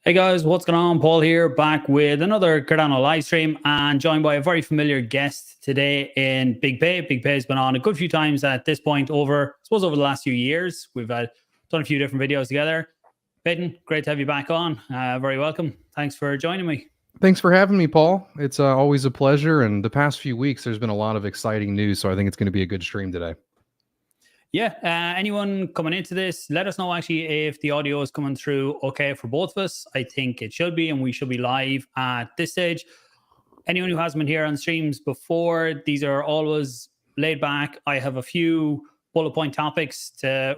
Hey guys, what's going on? Paul here, back with another Cardano live stream and joined by a very familiar guest today in BigPey. BigPey has been on a good few times at this point over the last few years. We've done a few different videos together. Peyton, great to have you back on. Very welcome. Thanks for joining me. Thanks for having me, Paul. It's always a pleasure. And the past few weeks, there's been a lot of exciting news. So I think it's going to be a good stream today. Yeah, anyone coming into this, let us know actually if the audio is coming through okay for both of us. I think it should be, and we should be live at this stage. Anyone who hasn't been here on streams before, these are always laid back. I have a few bullet point topics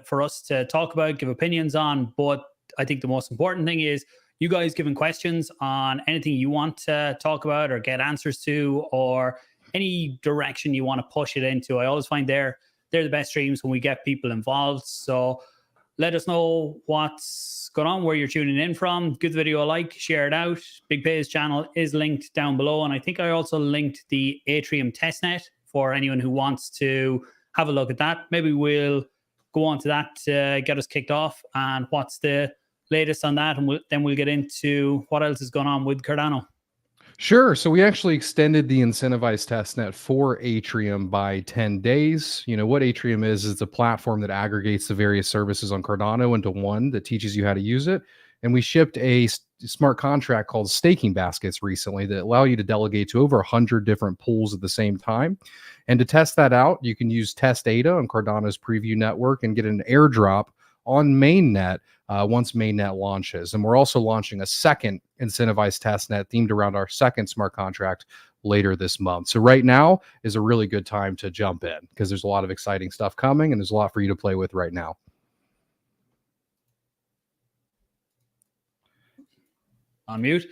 for us to talk about, give opinions on, but I think the most important thing is you guys giving questions on anything you want to talk about or get answers to, or any direction you want to push it into. I always find they're the best streams when we get people involved. So let us know what's going on, where you're tuning in from. Give the video a like, share it out. BigPey's channel is linked down below. And I think I also linked the Atrium testnet for anyone who wants to have a look at that. Maybe we'll go on to that to get us kicked off and what's the latest on that. And then we'll get into what else is going on with Cardano. Sure. So we actually extended the incentivized testnet for Atrium by 10 days. You know, what Atrium is it's a platform that aggregates the various services on Cardano into one that teaches you how to use it. And we shipped a smart contract called staking baskets recently that allow you to delegate to over 100 different pools at the same time. And to test that out, you can use test ADA on Cardano's preview network and get an airdrop on Mainnet once Mainnet launches. And we're also launching a second incentivized testnet themed around our second smart contract later this month. So right now is a really good time to jump in because there's a lot of exciting stuff coming and there's a lot for you to play with right now. On mute.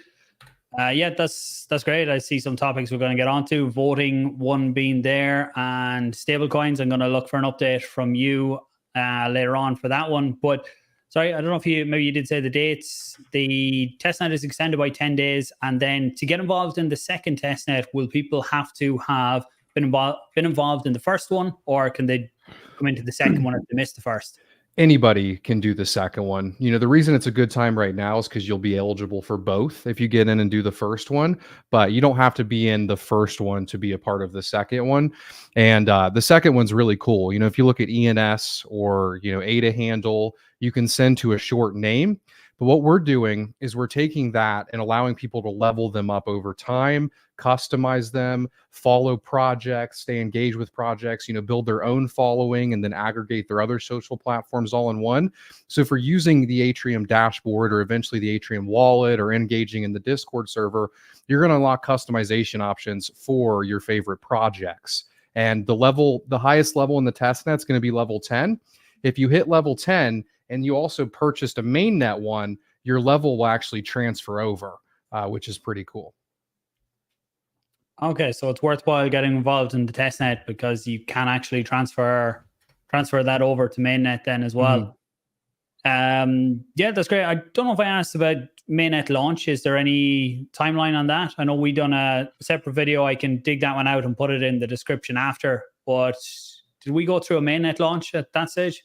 Yeah, that's great. I see some topics we're going to get onto. Voting one being there, and stablecoins. I'm going to look for an update from you later on for that one. But sorry, I don't know if maybe you did say the dates. The testnet is extended by 10 days, and then to get involved in the second testnet, will people have to have been involved in the first one, or can they come into the second one if they missed the first? Anybody can do the second one. You know, the reason it's a good time right now is because you'll be eligible for both if you get in and do the first one, but you don't have to be in the first one to be a part of the second one. And the second one's really cool. You know, if you look at ENS or, you know, ADA handle, you can send to a short name. But what we're doing is we're taking that and allowing people to level them up over time, customize them, follow projects, stay engaged with projects, you know, build their own following and then aggregate their other social platforms all in one. So if we're using the Atrium dashboard or eventually the Atrium wallet or engaging in the Discord server, you're going to unlock customization options for your favorite projects. And the highest level in the testnet is going to be level 10. If you hit level 10 and you also purchased a mainnet one, your level will actually transfer over, which is pretty cool. Okay, so it's worthwhile getting involved in the testnet because you can actually transfer that over to mainnet then as well. Yeah, that's great. I don't know if I asked about mainnet launch. Is there any timeline on that? I know we done a separate video. I can dig that one out and put it in the description after. But did we go through a mainnet launch at that stage?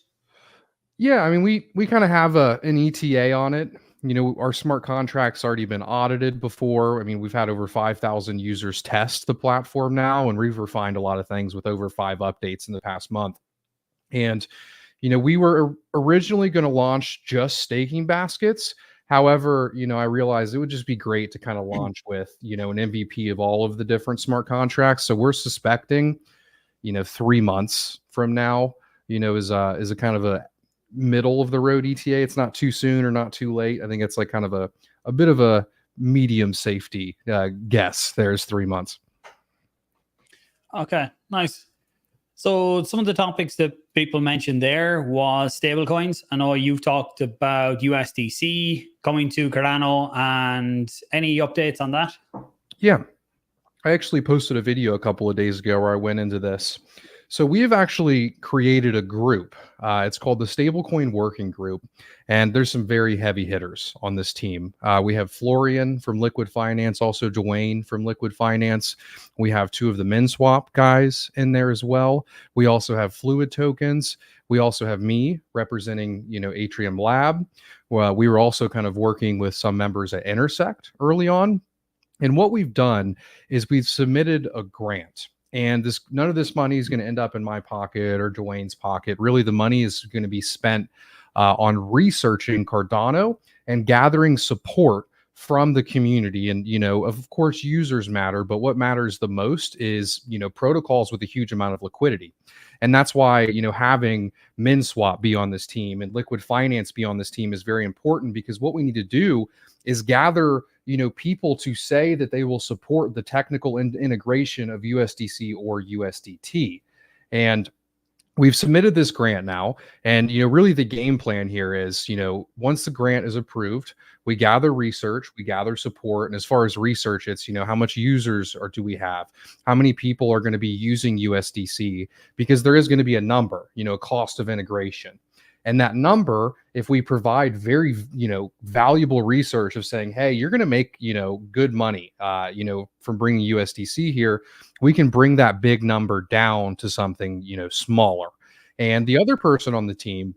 Yeah, I mean, we kind of have an ETA on it. You know, our smart contract's already been audited before. I mean, we've had over 5,000 users test the platform now, and we've refined a lot of things with over 5 updates in the past month. And, you know, we were originally going to launch just staking baskets. However, you know, I realized it would just be great to kind of launch with, you know, an MVP of all of the different smart contracts. So we're suspecting, you know, 3 months from now, you know, is a kind of a middle of the road ETA. It's not too soon or not too late. I think it's like kind of a bit of a medium safety guess. There's 3 months. Okay, nice. So some of the topics that people mentioned there was stablecoins. I know you've talked about USDC coming to Cardano, and any updates on that? Yeah, I actually posted a video a couple of days ago where I went into this. So we have actually created a group. It's called the Stablecoin Working Group, and there's some very heavy hitters on this team. We have Florian from Liquid Finance, also Dwayne from Liquid Finance. We have two of the MinSwap guys in there as well. We also have Fluid Tokens. We also have me representing, Atrium Lab. Well, we were also kind of working with some members at Intersect early on. And what we've done is we've submitted a grant. And none of this money is going to end up in my pocket or Dwayne's pocket. Really, the money is going to be spent on researching Cardano and gathering support from the community. And, of course, users matter, but what matters the most is, protocols with a huge amount of liquidity. And that's why, having MinSwap be on this team and Liquid Finance be on this team is very important, because what we need to do is gather people to say that they will support the technical integration of USDC or USDT. And we've submitted this grant now. And, really the game plan here is, once the grant is approved, we gather research, we gather support. And as far as research, it's, how much users do we have? How many people are going to be using USDC? Because there is going to be a number, cost of integration. And that number, if we provide very, valuable research of saying, hey, you're going to make, good money, from bringing USDC here, we can bring that big number down to something, smaller. And the other person on the team,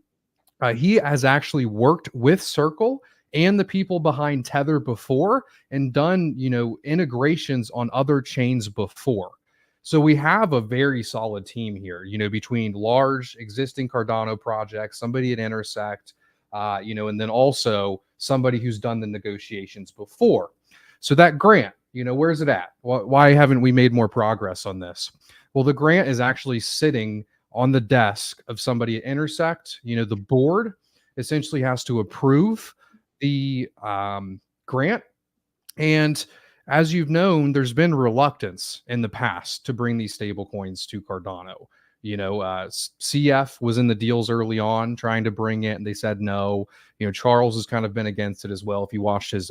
he has actually worked with Circle and the people behind Tether before and done, integrations on other chains before. So we have a very solid team here, between large existing Cardano projects, somebody at Intersect, and then also somebody who's done the negotiations before. So that grant, where's it at? Why haven't we made more progress on this? Well, the grant is actually sitting on the desk of somebody at Intersect. The board essentially has to approve the grant. And as you've known, there's been reluctance in the past to bring these stable coins to Cardano. CF was in the deals early on trying to bring it, and they said no. Charles has kind of been against it as well. If you watched his,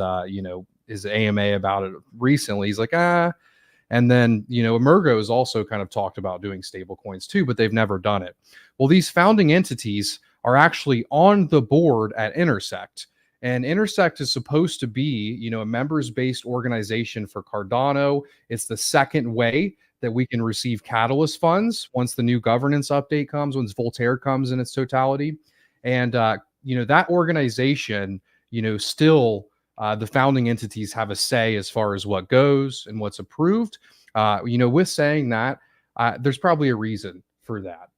his AMA about it recently, he's like, And then, Emergo has also kind of talked about doing stable coins too, but they've never done it. Well, these founding entities are actually on the board at Intersect. And Intersect is supposed to be, a members-based organization for Cardano. It's the second way that we can receive Catalyst funds once the new governance update comes, once Voltaire comes in its totality. And, that organization, still the founding entities have a say as far as what goes and what's approved. With saying that, there's probably a reason for that,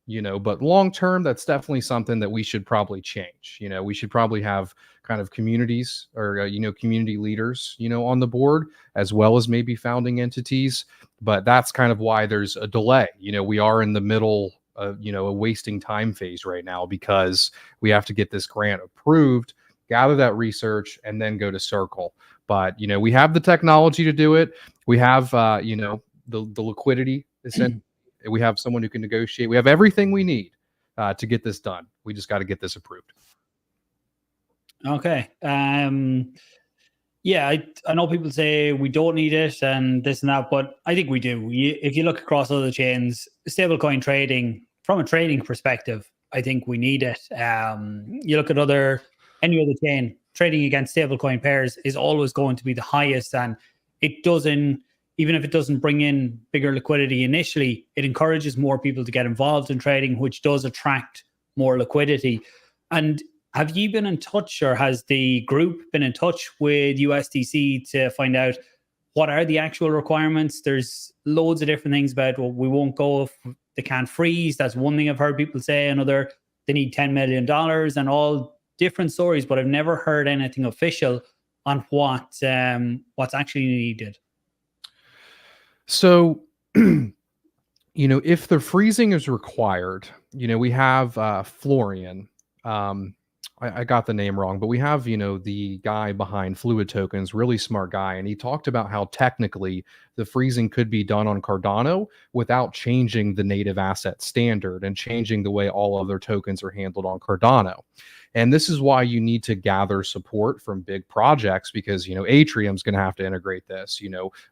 but long term, that's definitely something that we should probably change. We should probably have kind of communities or, community leaders, on the board, as well as maybe founding entities. But that's kind of why there's a delay. We are in the middle of, a wasting time phase right now, because we have to get this grant approved, gather that research, and then go to Circle. But, we have the technology to do it. We have, the liquidity. We have someone who can negotiate. We have everything we need to get this done. We just got to get this approved. Okay. Yeah, I know people say we don't need it and this and that, but I think we do. If you look across other chains, stablecoin trading, from a trading perspective, I think we need it. You look at any other chain, trading against stablecoin pairs is always going to be the highest, and it doesn't, even if it doesn't bring in bigger liquidity initially, it encourages more people to get involved in trading, which does attract more liquidity. And have you been in touch, or has the group been in touch with USDC to find out what are the actual requirements? There's loads of different things about, well, we won't go if they can't freeze. That's one thing I've heard people say. Another, they need $10 million, and all different stories, but I've never heard anything official on what's actually needed. So, if the freezing is required, we have Florian. I got the name wrong, but we have, the guy behind Fluid Tokens, really smart guy. And he talked about how technically the freezing could be done on Cardano without changing the native asset standard and changing the way all other tokens are handled on Cardano. And this is why you need to gather support from big projects, because, Atrium's going to have to integrate this,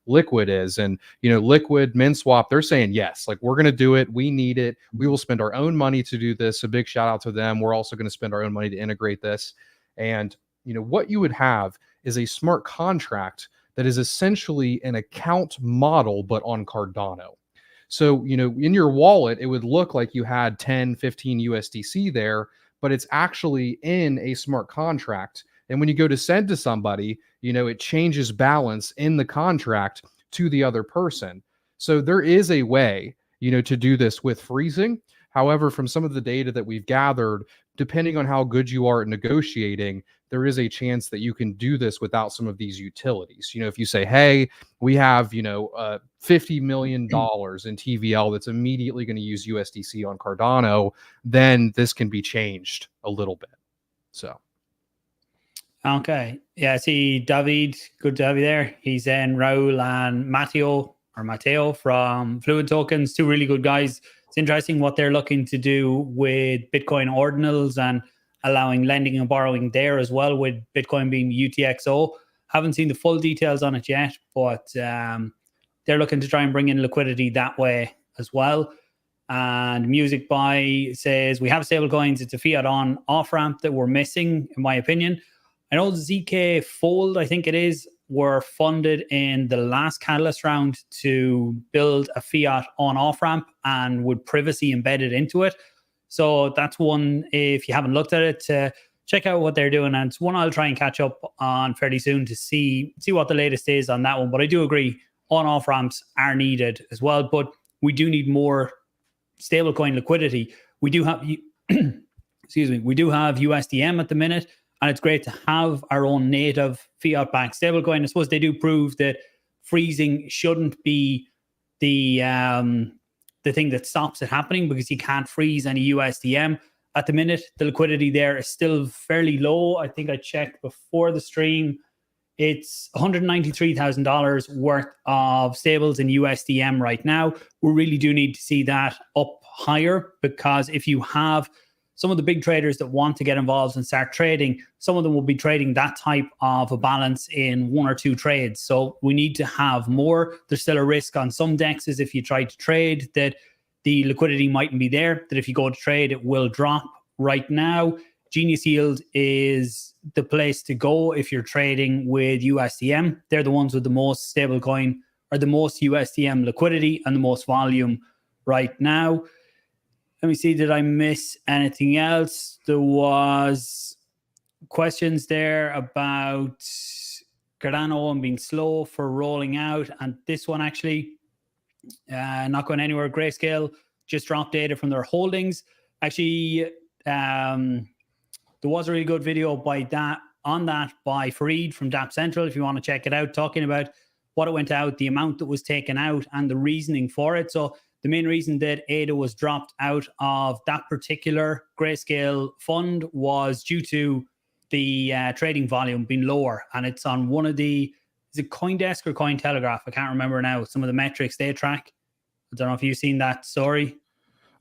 Liquid is, and, Liquid, MinSwap, they're saying, yes, like, we're going to do it. We need it. We will spend our own money to do this. A big shout out to them. We're also going to spend our own money to integrate this. And, what you would have is a smart contract that is essentially an account model, but on Cardano. So, in your wallet, it would look like you had 10, 15 USDC there, but it's actually in a smart contract. And when you go to send to somebody, it changes balance in the contract to the other person. So there is a way, to do this with freezing. However, from some of the data that we've gathered, depending on how good you are at negotiating, there is a chance that you can do this without some of these utilities. If you say, hey, we have, $50 million in TVL that's immediately going to use USDC on Cardano, then this can be changed a little bit. So. Okay. Yeah, I see David. Good to have you there. He's in Raul and Matteo from Fluid Tokens, two really good guys. It's interesting what they're looking to do with Bitcoin ordinals and allowing lending and borrowing there as well, with Bitcoin being UTXO. Haven't seen the full details on it yet, but they're looking to try and bring in liquidity that way as well. And Music Buy says, we have stablecoins. It's a fiat on off ramp that we're missing, in my opinion. I know ZK Fold, I think it is, were funded in the last Catalyst round to build a fiat on off ramp and with privacy embedded into it. So that's one, if you haven't looked at it, check out what they're doing. And it's one I'll try and catch up on fairly soon to see what the latest is on that one. But I do agree, on-off ramps are needed as well. But we do need more stablecoin liquidity. We do have, we do have USDM at the minute. And it's great to have our own native fiat-backed stablecoin. I suppose they do prove that freezing shouldn't be the thing that stops it happening, because you can't freeze any USDM. At the minute, the liquidity there is still fairly low. I think I checked before the stream. It's $193,000 worth of stables in USDM right now. We really do need to see that up higher, because if you have some of the big traders that want to get involved and start trading, some of them will be trading that type of a balance in one or two trades. So we need to have more. There's still a risk on some dexes if you try to trade that the liquidity mightn't be there, that if you go to trade, it will drop. Right now, Genius Yield is the place to go if you're trading with USDM. They're the ones with the most stablecoin or the most USDM liquidity and the most volume right now. Let me see, did I miss anything else? There was questions there about Cardano and being slow for rolling out. And this one actually, not going anywhere. Grayscale just dropped data from their holdings. Actually, there was a really good video by Fareed from DApp Central, if you want to check it out, talking about what it went out, the amount that was taken out, and the reasoning for it. So the main reason that ADA was dropped out of that particular Grayscale fund was due to the trading volume being lower. And it's on one of the, is it CoinDesk or Cointelegraph? I can't remember now. Some of the metrics they track. I don't know if you've seen that story.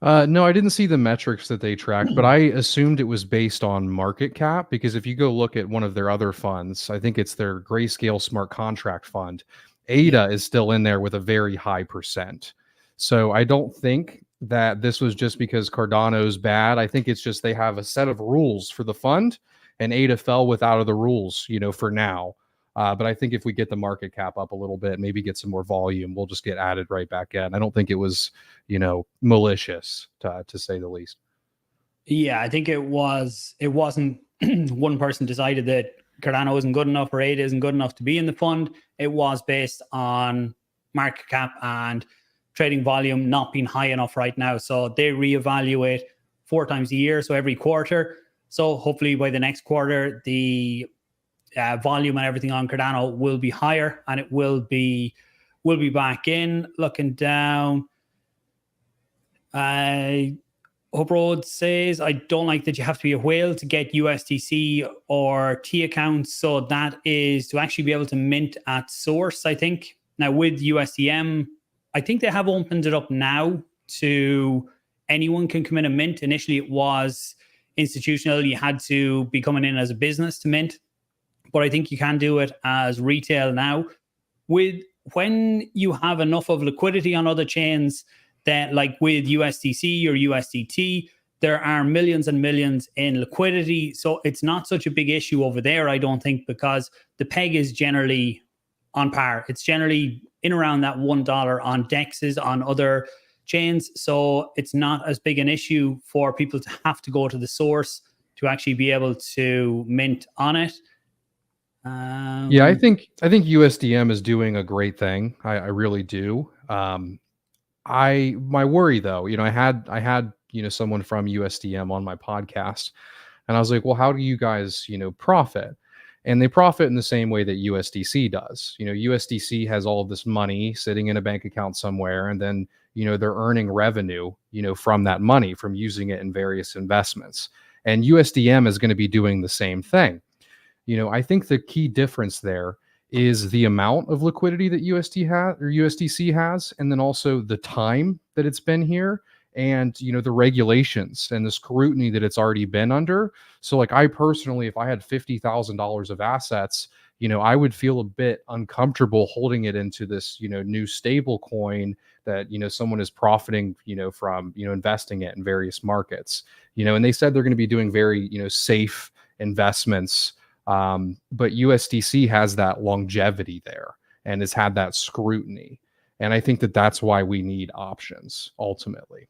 No, I didn't see the metrics that they tracked, but I assumed it was based on market cap, because if you go look at one of their other funds, I think it's their Grayscale Smart Contract Fund, ADA is still in there with a very high percent. So I don't think that this was just because Cardano's bad. I think it's just they have a set of rules for the fund, and ADA fell without of the rules, for now. But I think if we get the market cap up a little bit, maybe get some more volume, we'll just get added right back in. I don't think it was, malicious to say the least. Yeah, I think it wasn't one person decided that Cardano isn't good enough or ADA isn't good enough to be in the fund. It was based on market cap and trading volume not being high enough right now. So they reevaluate 4 times a year, so every quarter. So hopefully by the next quarter, the volume and everything on Cardano will be higher, and it will be back in. Looking down, Hope Road says, I don't like that you have to be a whale to get USDC or T accounts. So that is to actually be able to mint at source, I think. Now with USDM, I think they have opened it up now to anyone can come in and mint. Initially, it was institutional. You had to be coming in as a business to mint. But I think you can do it as retail now. When you have enough of liquidity on other chains, that like with USDC or USDT, there are millions and millions in liquidity. So it's not such a big issue over there, I don't think, because the peg is generally on par. It's generally in around that $1 on DEXs, on other chains. So it's not as big an issue for people to have to go to the source to actually be able to mint on it. Yeah, I think USDM is doing a great thing. I really do. My worry though, I had someone from USDM on my podcast, and I was like, well, how do you guys profit? And they profit in the same way that USDC does. USDC has all of this money sitting in a bank account somewhere, and then they're earning revenue from that money, from using it in various investments. And USDM is going to be doing the same thing. I think the key difference there is the amount of liquidity that USDC has, and then also the time that it's been here, and the regulations and the scrutiny that it's already been under. So like, I personally, if I had $50,000 of assets, I would feel a bit uncomfortable holding it into this new stable coin that someone is profiting from investing it in various markets. And they said they're going to be doing very safe investments. But USDC has that longevity there and has had that scrutiny. And I think that that's why we need options ultimately.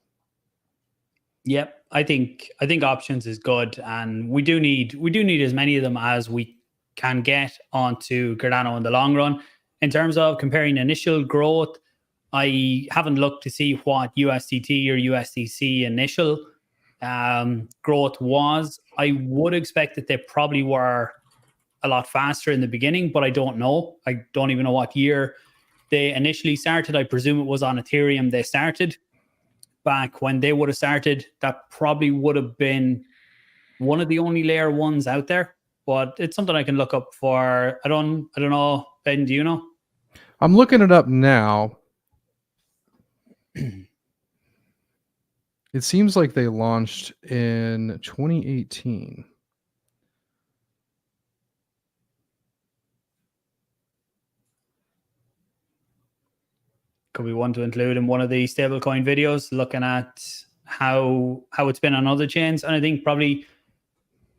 Yep. I think options is good. And we do need as many of them as we can get onto Cardano in the long run. In terms of comparing initial growth, I haven't looked to see what USDT or USDC initial growth was. I would expect that they probably were a lot faster in the beginning, but I don't know. I don't even know what year they initially started. I presume it was on Ethereum they started. Back when they would have started, that probably would have been one of the only layer ones out there. But it's something I can look up for. I don't know. Ben, do you know? I'm looking it up now. It seems like they launched in 2018. Could be one to include in one of the stablecoin videos, looking at how it's been on other chains. And I think probably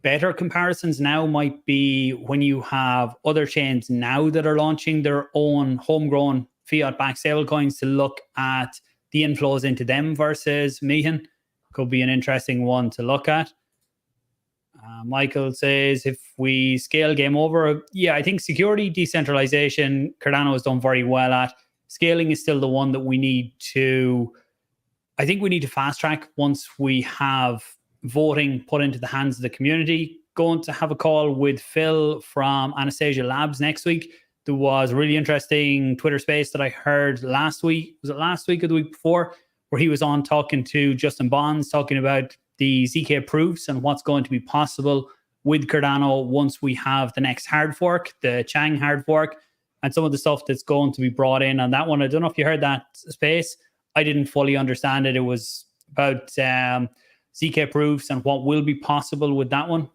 better comparisons now might be when you have other chains now that are launching their own homegrown fiat-backed stablecoins, to look at the inflows into them versus Meehan. Could be an interesting one to look at. Michael says, if we scale, game over. Yeah, I think security, decentralization, Cardano has done very well at. Scaling is still the one that we need to, I think we need to fast track once we have voting put into the hands of the community. Going to have a call with Phil from Anastasia Labs next week. There was a really interesting Twitter space that I heard last week. Was it last week or the week before? Where he was on talking to Justin Bonds, talking about the ZK proofs and what's going to be possible with Cardano once we have the next hard fork, the Chang hard fork, and some of the stuff that's going to be brought in on that one. I don't know if you heard that space. I didn't fully understand it. It was about ZK proofs and what will be possible with that one.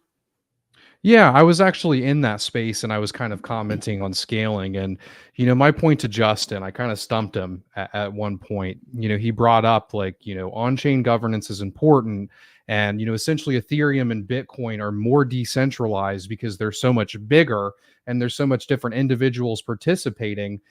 Yeah, I was actually in that space, and I was kind of commenting on scaling. And, my point to Justin, I kind of stumped him at one point. He brought up like, on-chain governance is important. And, essentially Ethereum and Bitcoin are more decentralized because they're so much bigger and there's so much different individuals participating.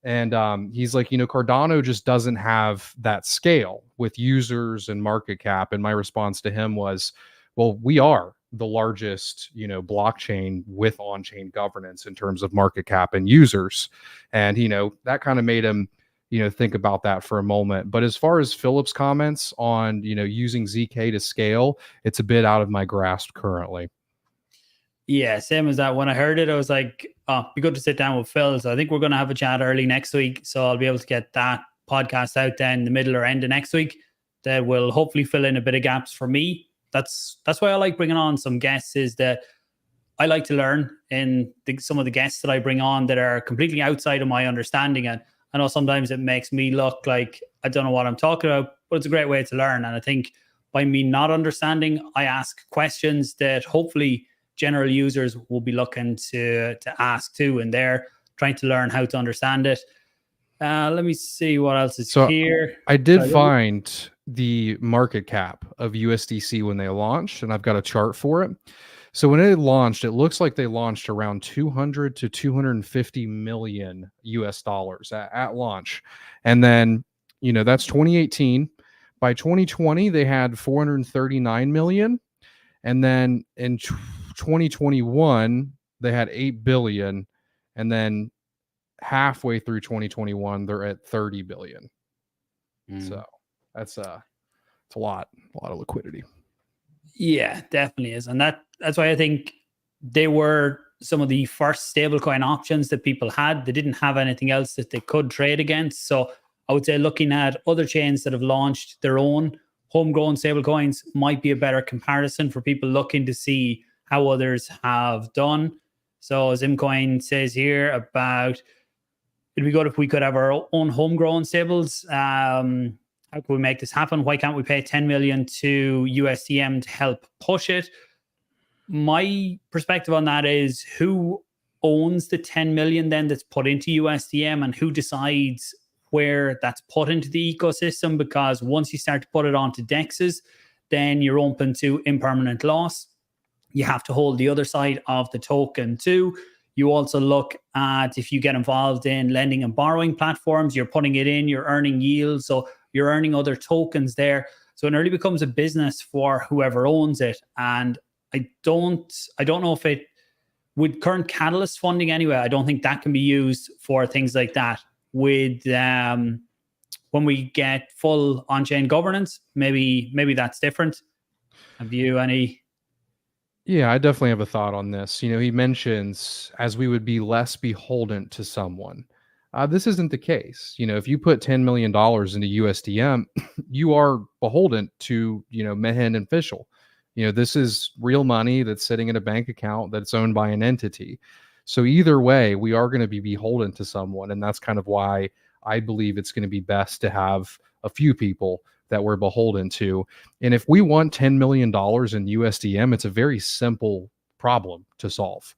And he's like, Cardano just doesn't have that scale with users and market cap. And my response to him was, well, we are the largest, blockchain with on-chain governance in terms of market cap and users. And, that kind of made him, think about that for a moment. But as far as Philip's comments on, using ZK to scale, it's a bit out of my grasp currently. Yeah, same as that. When I heard it, I was like, oh, be good to sit down with Phil. So I think we're going to have a chat early next week. So I'll be able to get that podcast out then in the middle or end of next week. That will hopefully fill in a bit of gaps for me. That's why I like bringing on some guests, is that I like to learn in some of the guests that I bring on that are completely outside of my understanding. And I know sometimes it makes me look like I don't know what I'm talking about, but it's a great way to learn. And I think by me not understanding, I ask questions that hopefully general users will be looking to ask too, and they're trying to learn how to understand it. Let me see what else is here. I did find the market cap of USDC when they launched, and I've got a chart for it. So when it launched, it looks like they launched around 200 to 250 million US dollars at launch. And then, you know, that's 2018. By 2020, they had 439 million. And then in 2021, they had 8 billion. And then halfway through 2021, they're at 30 billion. So that's it's a lot of liquidity. Yeah, definitely is. And that's why I think they were some of the first stablecoin options that people had. They didn't have anything else that they could trade against. So I would say looking at other chains that have launched their own homegrown stablecoins might be a better comparison for people looking to see how others have done. So Zimcoin says here about, it'd be good if we could have our own homegrown stables. How can we make this happen? Why can't we pay 10 million to USDM to help push it? My perspective on that is, who owns the 10 million then that's put into USDM, and who decides where that's put into the ecosystem? Because once you start to put it onto DEXs, then you're open to impermanent loss. You have to hold the other side of the token too. You also look at, if you get involved in lending and borrowing platforms, you're putting it in, you're earning yield. So you're earning other tokens there. So it really becomes a business for whoever owns it. And I don't know if it, with current Catalyst funding anyway, I don't think that can be used for things like that. With when we get full on-chain governance, maybe that's different. Have you any? Yeah, I definitely have a thought on this. You know, he mentions as we would be less beholden to someone. This isn't the case. You know, if you put $10 million into USDM, you are beholden to, you know, Mehen and Fischl. You know, this is real money that's sitting in a bank account that's owned by an entity. So either way, we are going to be beholden to someone. And that's kind of why I believe it's going to be best to have a few people that we're beholden to. And if we want $10 million in USDM, it's a very simple problem to solve.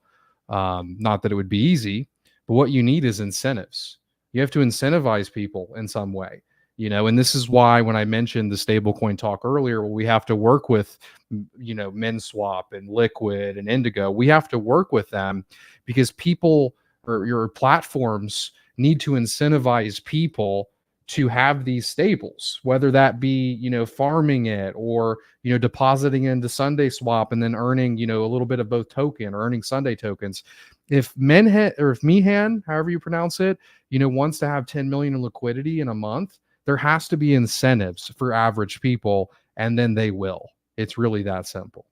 Not that it would be easy, but what you need is incentives. You have to incentivize people in some way, you know, and this is why when I mentioned the stablecoin talk earlier, well, we have to work with, you know, MinSwap and Liquid and Indigo. We have to work with them because people or your platforms need to incentivize people to have these stables, whether that be, you know, farming it or, you know, depositing into Sunday Swap and then earning, you know, a little bit of both token or earning Sunday tokens. If Menhet, or if Mehan, however you pronounce it, you know, wants to have 10 million in liquidity in a month, there has to be incentives for average people, and then they will. It's really that simple.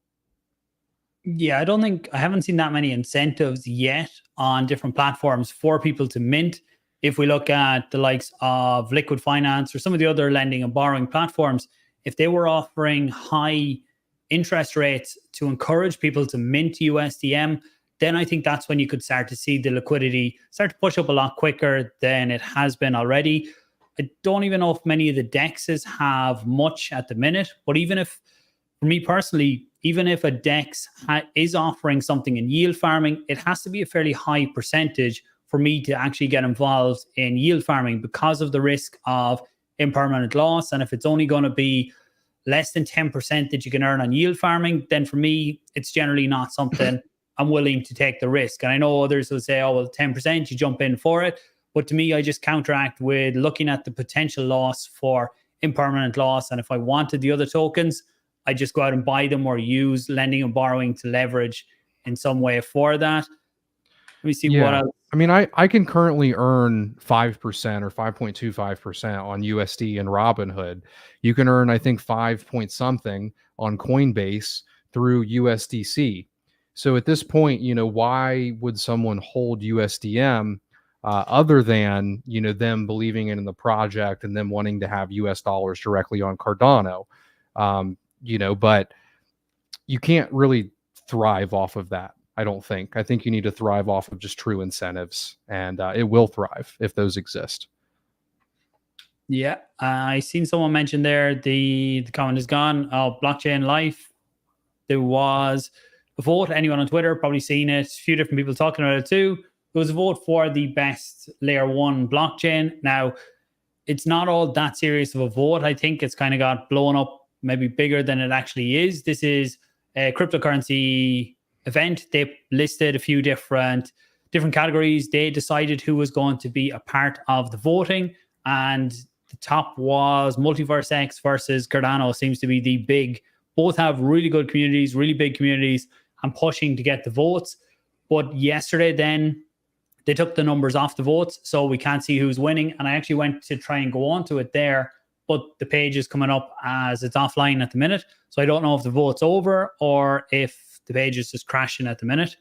Yeah, I haven't seen that many incentives yet on different platforms for people to mint. If we look at the likes of Liquid Finance or some of the other lending and borrowing platforms, if they were offering high interest rates to encourage people to mint USDM, then I think that's when you could start to see the liquidity start to push up a lot quicker than it has been already. I don't even know if many of the DEXs have much at the minute, but even if, for me personally, even if a DEX is offering something in yield farming, it has to be a fairly high percentage for me to actually get involved in yield farming because of the risk of impermanent loss. And if it's only going to be less than 10% that you can earn on yield farming, then for me, it's generally not something I'm willing to take the risk. And I know others will say, oh, well, 10%, you jump in for it. But to me, I just counteract with looking at the potential loss for impermanent loss. And if I wanted the other tokens, I just go out and buy them or use lending and borrowing to leverage in some way for that. Let me see what else. I mean, I can currently earn 5% or 5.25% on USD and Robinhood. You can earn, I think, 5 point something on Coinbase through USDC. So at this point, you know, why would someone hold USDM other than, you know, them believing in the project and them wanting to have US dollars directly on Cardano? You know, but you can't really thrive off of that. I don't think. I think you need to thrive off of just true incentives, and it will thrive if those exist. Yeah, I seen someone mention there the comment is gone. Oh, blockchain life. There was a vote. Anyone on Twitter probably seen it. A few different people talking about it too. There was a vote for the best layer one blockchain. Now, it's not all that serious of a vote. I think it's kind of got blown up maybe bigger than it actually is. This is a cryptocurrency event. They listed a few different categories. They decided who was going to be a part of the voting, and the top was Multiverse X versus Cardano. Seems to be the big. Both have really good communities, really big communities, and pushing to get the votes. But yesterday, then they took the numbers off the votes, so we can't see who's winning. And I actually went to try and go on to it there, but the page is coming up as it's offline at the minute. So I don't know if the vote's over or if the page is just crashing at the minute.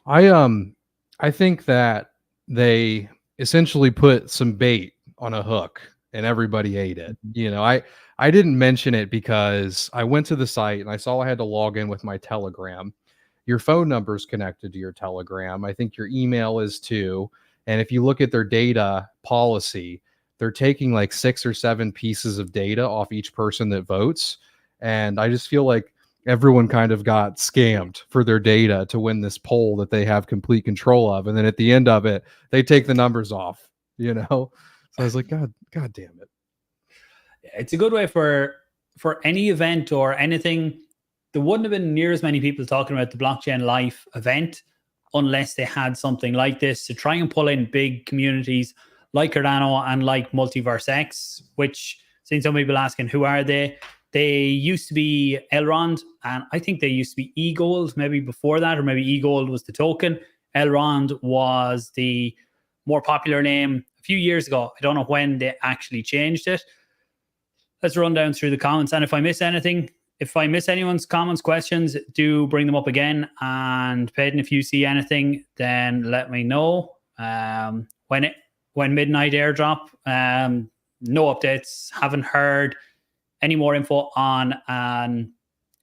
I think that they essentially put some bait on a hook and everybody ate it. You know, I didn't mention it because I went to the site and I saw I had to log in with my Telegram. Your phone number is connected to your Telegram. I think your email is too. And if you look at their data policy, they're taking like 6 or 7 pieces of data off each person that votes. And I just feel like everyone kind of got scammed for their data to win this poll that they have complete control of. And then at the end of it, they take the numbers off, you know? So I was like, God damn it. It's a good way for any event or anything. There wouldn't have been near as many people talking about the Blockchain Life event unless they had something like this to try and pull in big communities like Cardano and like Multiverse X, which seen some people asking, who are they? They used to be Elrond, and I think they used to be eGold maybe before that, or maybe eGold was the token. Elrond was the more popular name a few years ago. I don't know when they actually changed it. Let's run down through the comments. And if I miss anything, if I miss anyone's comments, questions, do bring them up again. And Peyton, if you see anything, then let me know. When midnight airdrop, no updates. Haven't heard any more info on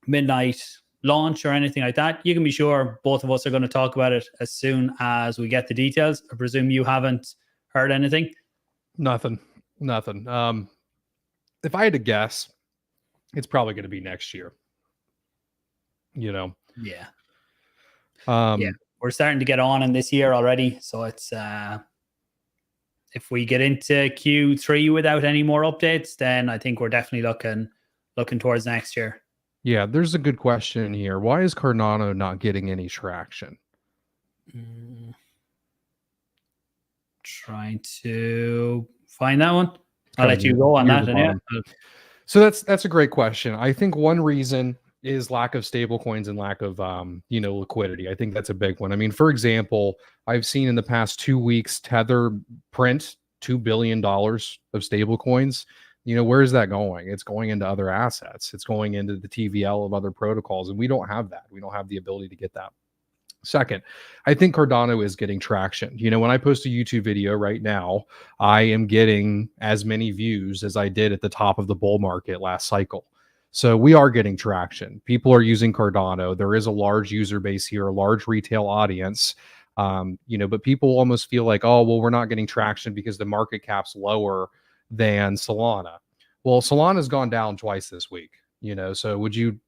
midnight launch or anything like that. You can be sure both of us are going to talk about it as soon as we get the details. I presume you haven't heard anything? Nothing. If I had to guess, it's probably going to be next year. You know? Yeah. Yeah. We're starting to get on in this year already. So it's if we get into Q3 without any more updates, then I think we're definitely looking towards next year. Yeah, there's a good question here. Why is Cardano not getting any traction? Trying to find that one. I'll let you go on that. Yeah. So that's a great question. I think one reason is lack of stable coins and lack of liquidity. I think that's a big one. I mean, for example, I've seen in the past 2 weeks Tether print $2 billion of stable coins. You know, where is that going? It's going into other assets. It's going into the TVL of other protocols, and we don't have that. We don't have the ability to get that. Second, I think Cardano is getting traction. You know, when I post a YouTube video right now, I am getting as many views as I did at the top of the bull market last cycle. So we are getting traction. People are using Cardano. There is a large user base here, a large retail audience. But people almost feel like, oh, well, we're not getting traction because the market cap's lower than Solana. Well, Solana's gone down twice this week. You know, so would you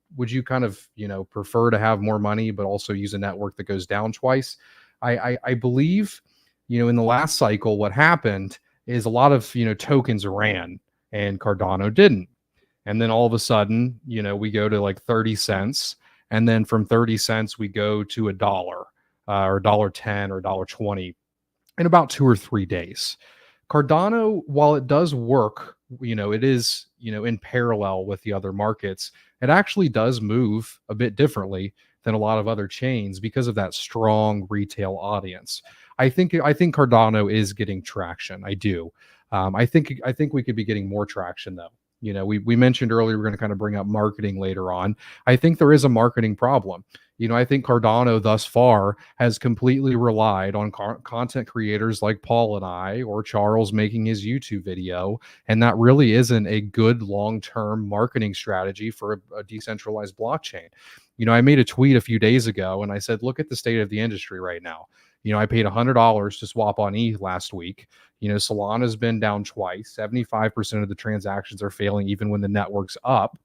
kind of, prefer to have more money, but also use a network that goes down twice? I believe, in the last cycle, what happened is a lot of, tokens ran and Cardano didn't. And then all of a sudden, we go to like 30 cents. And then from 30 cents, we go to $1 or $1.10 or $1.20 in about 2 or 3 days. Cardano, while it does work, it is, in parallel with the other markets, it actually does move a bit differently than a lot of other chains because of that strong retail audience. I think Cardano is getting traction. I do. I think we could be getting more traction though. We mentioned earlier we're going to kind of bring up marketing later on. I think there is a marketing problem. I think Cardano thus far has completely relied on content creators like Paul and I, or Charles making his YouTube video. And that really isn't a good long-term marketing strategy for a decentralized blockchain. I made a tweet a few days ago and I said, look at the state of the industry right now. You know, I paid $100 to swap on ETH last week. You know, Solana's been down twice. 75% of the transactions are failing even when the network's up.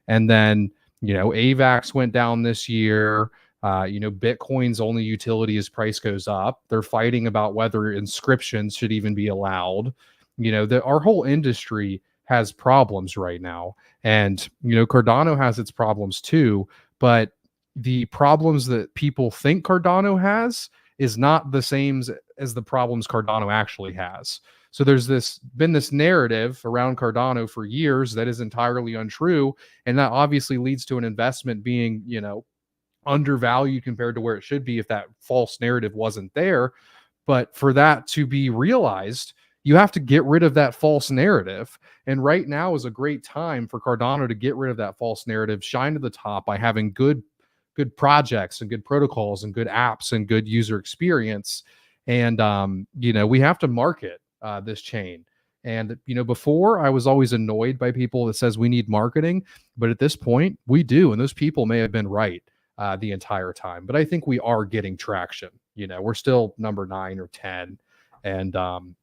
And then, you know, AVAX went down this year. You know, Bitcoin's only utility as price goes up. They're fighting about whether inscriptions should even be allowed. You know, our whole industry has problems right now. And, you know, Cardano has its problems too. But the problems that people think Cardano has is not the same as the problems Cardano actually has. So there's been this narrative around Cardano for years that is entirely untrue. And that obviously leads to an investment being, you know, undervalued compared to where it should be if that false narrative wasn't there. But for that to be realized, you have to get rid of that false narrative. And right now is a great time for Cardano to get rid of that false narrative, shine to the top by having good projects and good protocols and good apps and good user experience. And, you know, we have to market this chain. And, you know, before I was always annoyed by people that says we need marketing, but at this point we do. And those people may have been right the entire time, but I think we are getting traction. You know, we're still number 9 or 10. And,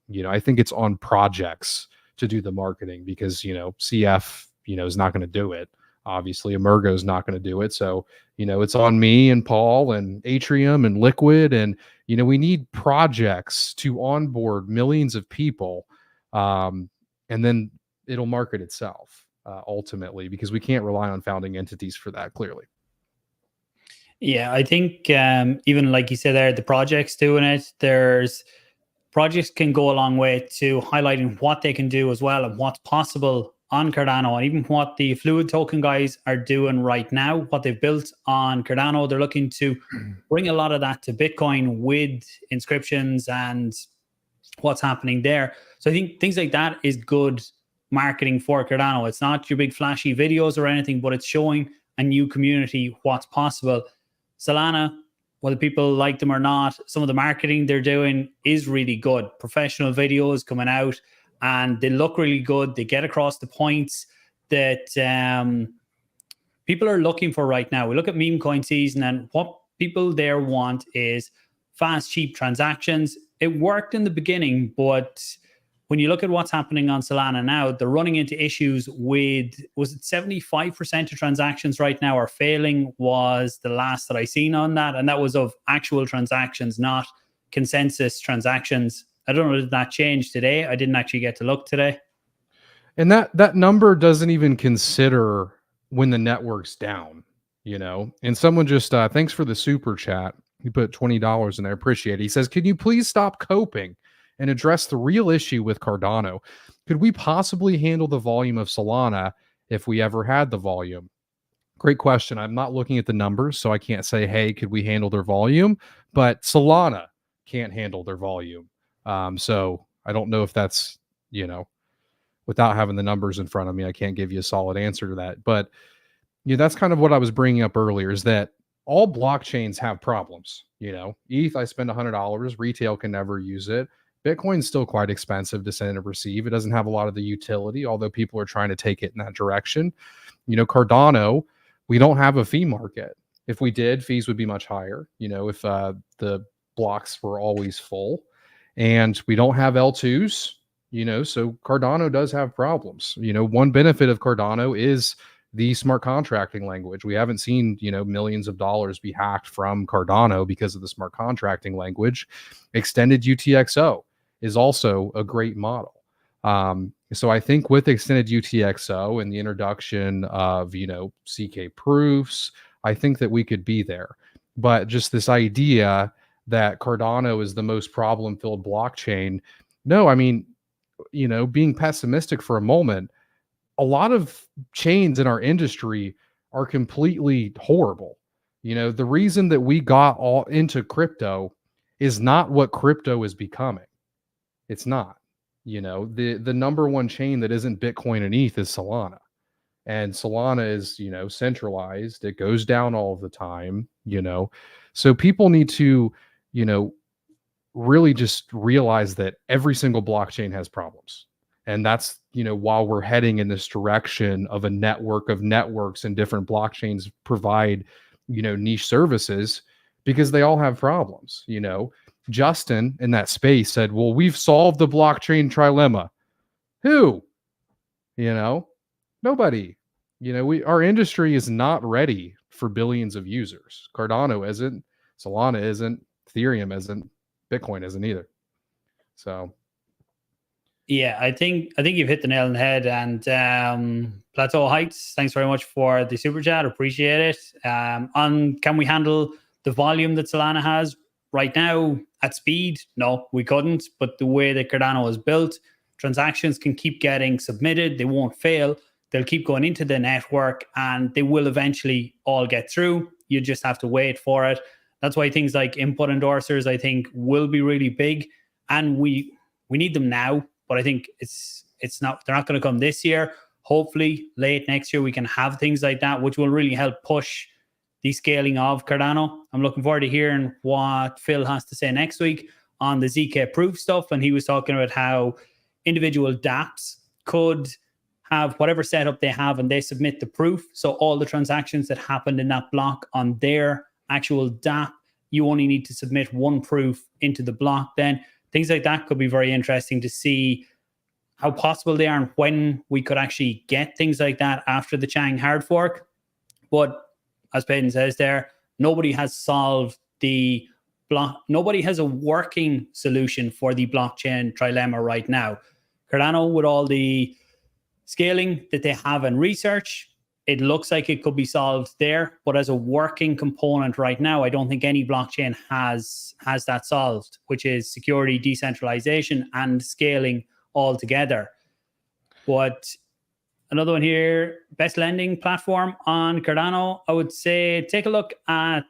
you know, I think it's on projects to do the marketing because, you know, CF, you know, is not going to do it. Obviously, Emergo is not going to do it. So, you know, it's on me and Paul and Atrium and Liquid. And, you know, we need projects to onboard millions of people. And then it'll market itself ultimately, because we can't rely on founding entities for that, clearly. Yeah, I think even like you said there, the projects doing it, projects can go a long way to highlighting what they can do as well and what's possible on Cardano, and even what the Fluid token guys are doing right now, what they've built on Cardano. They're looking to bring a lot of that to Bitcoin with inscriptions and what's happening there. So I think things like that is good marketing for Cardano. It's not your big flashy videos or anything, but it's showing a new community what's possible. Solana, whether people like them or not, some of the marketing they're doing is really good. Professional videos coming out and they look really good. They get across the points that people are looking for right now. We look at meme coin season, and what people there want is fast, cheap transactions. It worked in the beginning, but when you look at what's happening on Solana now, they're running into issues with, was it 75% of transactions right now are failing, was the last that I seen on that. And that was of actual transactions, not consensus transactions. I don't know, did that change today? I didn't actually get to look today. And that number doesn't even consider when the network's down, you know. And someone just, thanks for the super chat. He put $20 in there. I appreciate it. He says, can you please stop coping and address the real issue with Cardano? Could we possibly handle the volume of Solana if we ever had the volume? Great question. I'm not looking at the numbers, so I can't say, hey, could we handle their volume? But Solana can't handle their volume. So I don't know if that's, you know, without having the numbers in front of me, I can't give you a solid answer to that. But yeah, that's kind of what I was bringing up earlier, is that all blockchains have problems. You know, ETH, I spend $100, retail can never use it. Bitcoin's still quite expensive to send and receive. It doesn't have a lot of the utility, although people are trying to take it in that direction. You know, Cardano, we don't have a fee market. If we did, fees would be much higher, you know, if the blocks were always full. And we don't have L2s, you know, so Cardano does have problems. You know, one benefit of Cardano is the smart contracting language. We haven't seen, you know, millions of dollars be hacked from Cardano because of the smart contracting language. Extended UTXO is also a great model. So I think with extended UTXO and the introduction of, you know, CK proofs, I think that we could be there. But just this idea that Cardano is the most problem-filled blockchain, no, I mean, you know, being pessimistic for a moment, a lot of chains in our industry are completely horrible. You know, the reason that we got all into crypto is not what crypto is becoming. It's not. You know, the number one chain that isn't Bitcoin and ETH is Solana. And Solana is, you know, centralized. It goes down all of the time, you know. So people need to, you know, really just realize that every single blockchain has problems. And that's, you know, while we're heading in this direction of a network of networks and different blockchains provide, you know, niche services, because they all have problems. You know, Justin in that space said, well, we've solved the blockchain trilemma. Who? Nobody. Our industry is not ready for billions of users. Cardano isn't, Solana isn't, Ethereum isn't, Bitcoin isn't either. So yeah, I think you've hit the nail on the head. And Plateau Heights, thanks very much for the super chat. Appreciate it. Can we handle the volume that Solana has right now at speed? No, we couldn't. But the way that Cardano is built, transactions can keep getting submitted. They won't fail. They'll keep going into the network, and they will eventually all get through. You just have to wait for it. That's why things like input endorsers, I think, will be really big, and we need them now. But I think they're not going to come this year. Hopefully, late next year we can have things like that, which will really help push the scaling of Cardano. I'm looking forward to hearing what Phil has to say next week on the ZK proof stuff, and he was talking about how individual dApps could have whatever setup they have, and they submit the proof. So all the transactions that happened in that block on their actual dApp, you only need to submit one proof into the block. Then things like that could be very interesting to see how possible they are and when we could actually get things like that after the Chang hard fork. But as Peyton says there, nobody has solved the block. Nobody has a working solution for the blockchain trilemma right now. Cardano, with all the scaling that they have in research, it looks like it could be solved there. But as a working component right now, I don't think any blockchain has that solved, which is security, decentralization, and scaling all together. But another one here, best lending platform on Cardano, I would say take a look at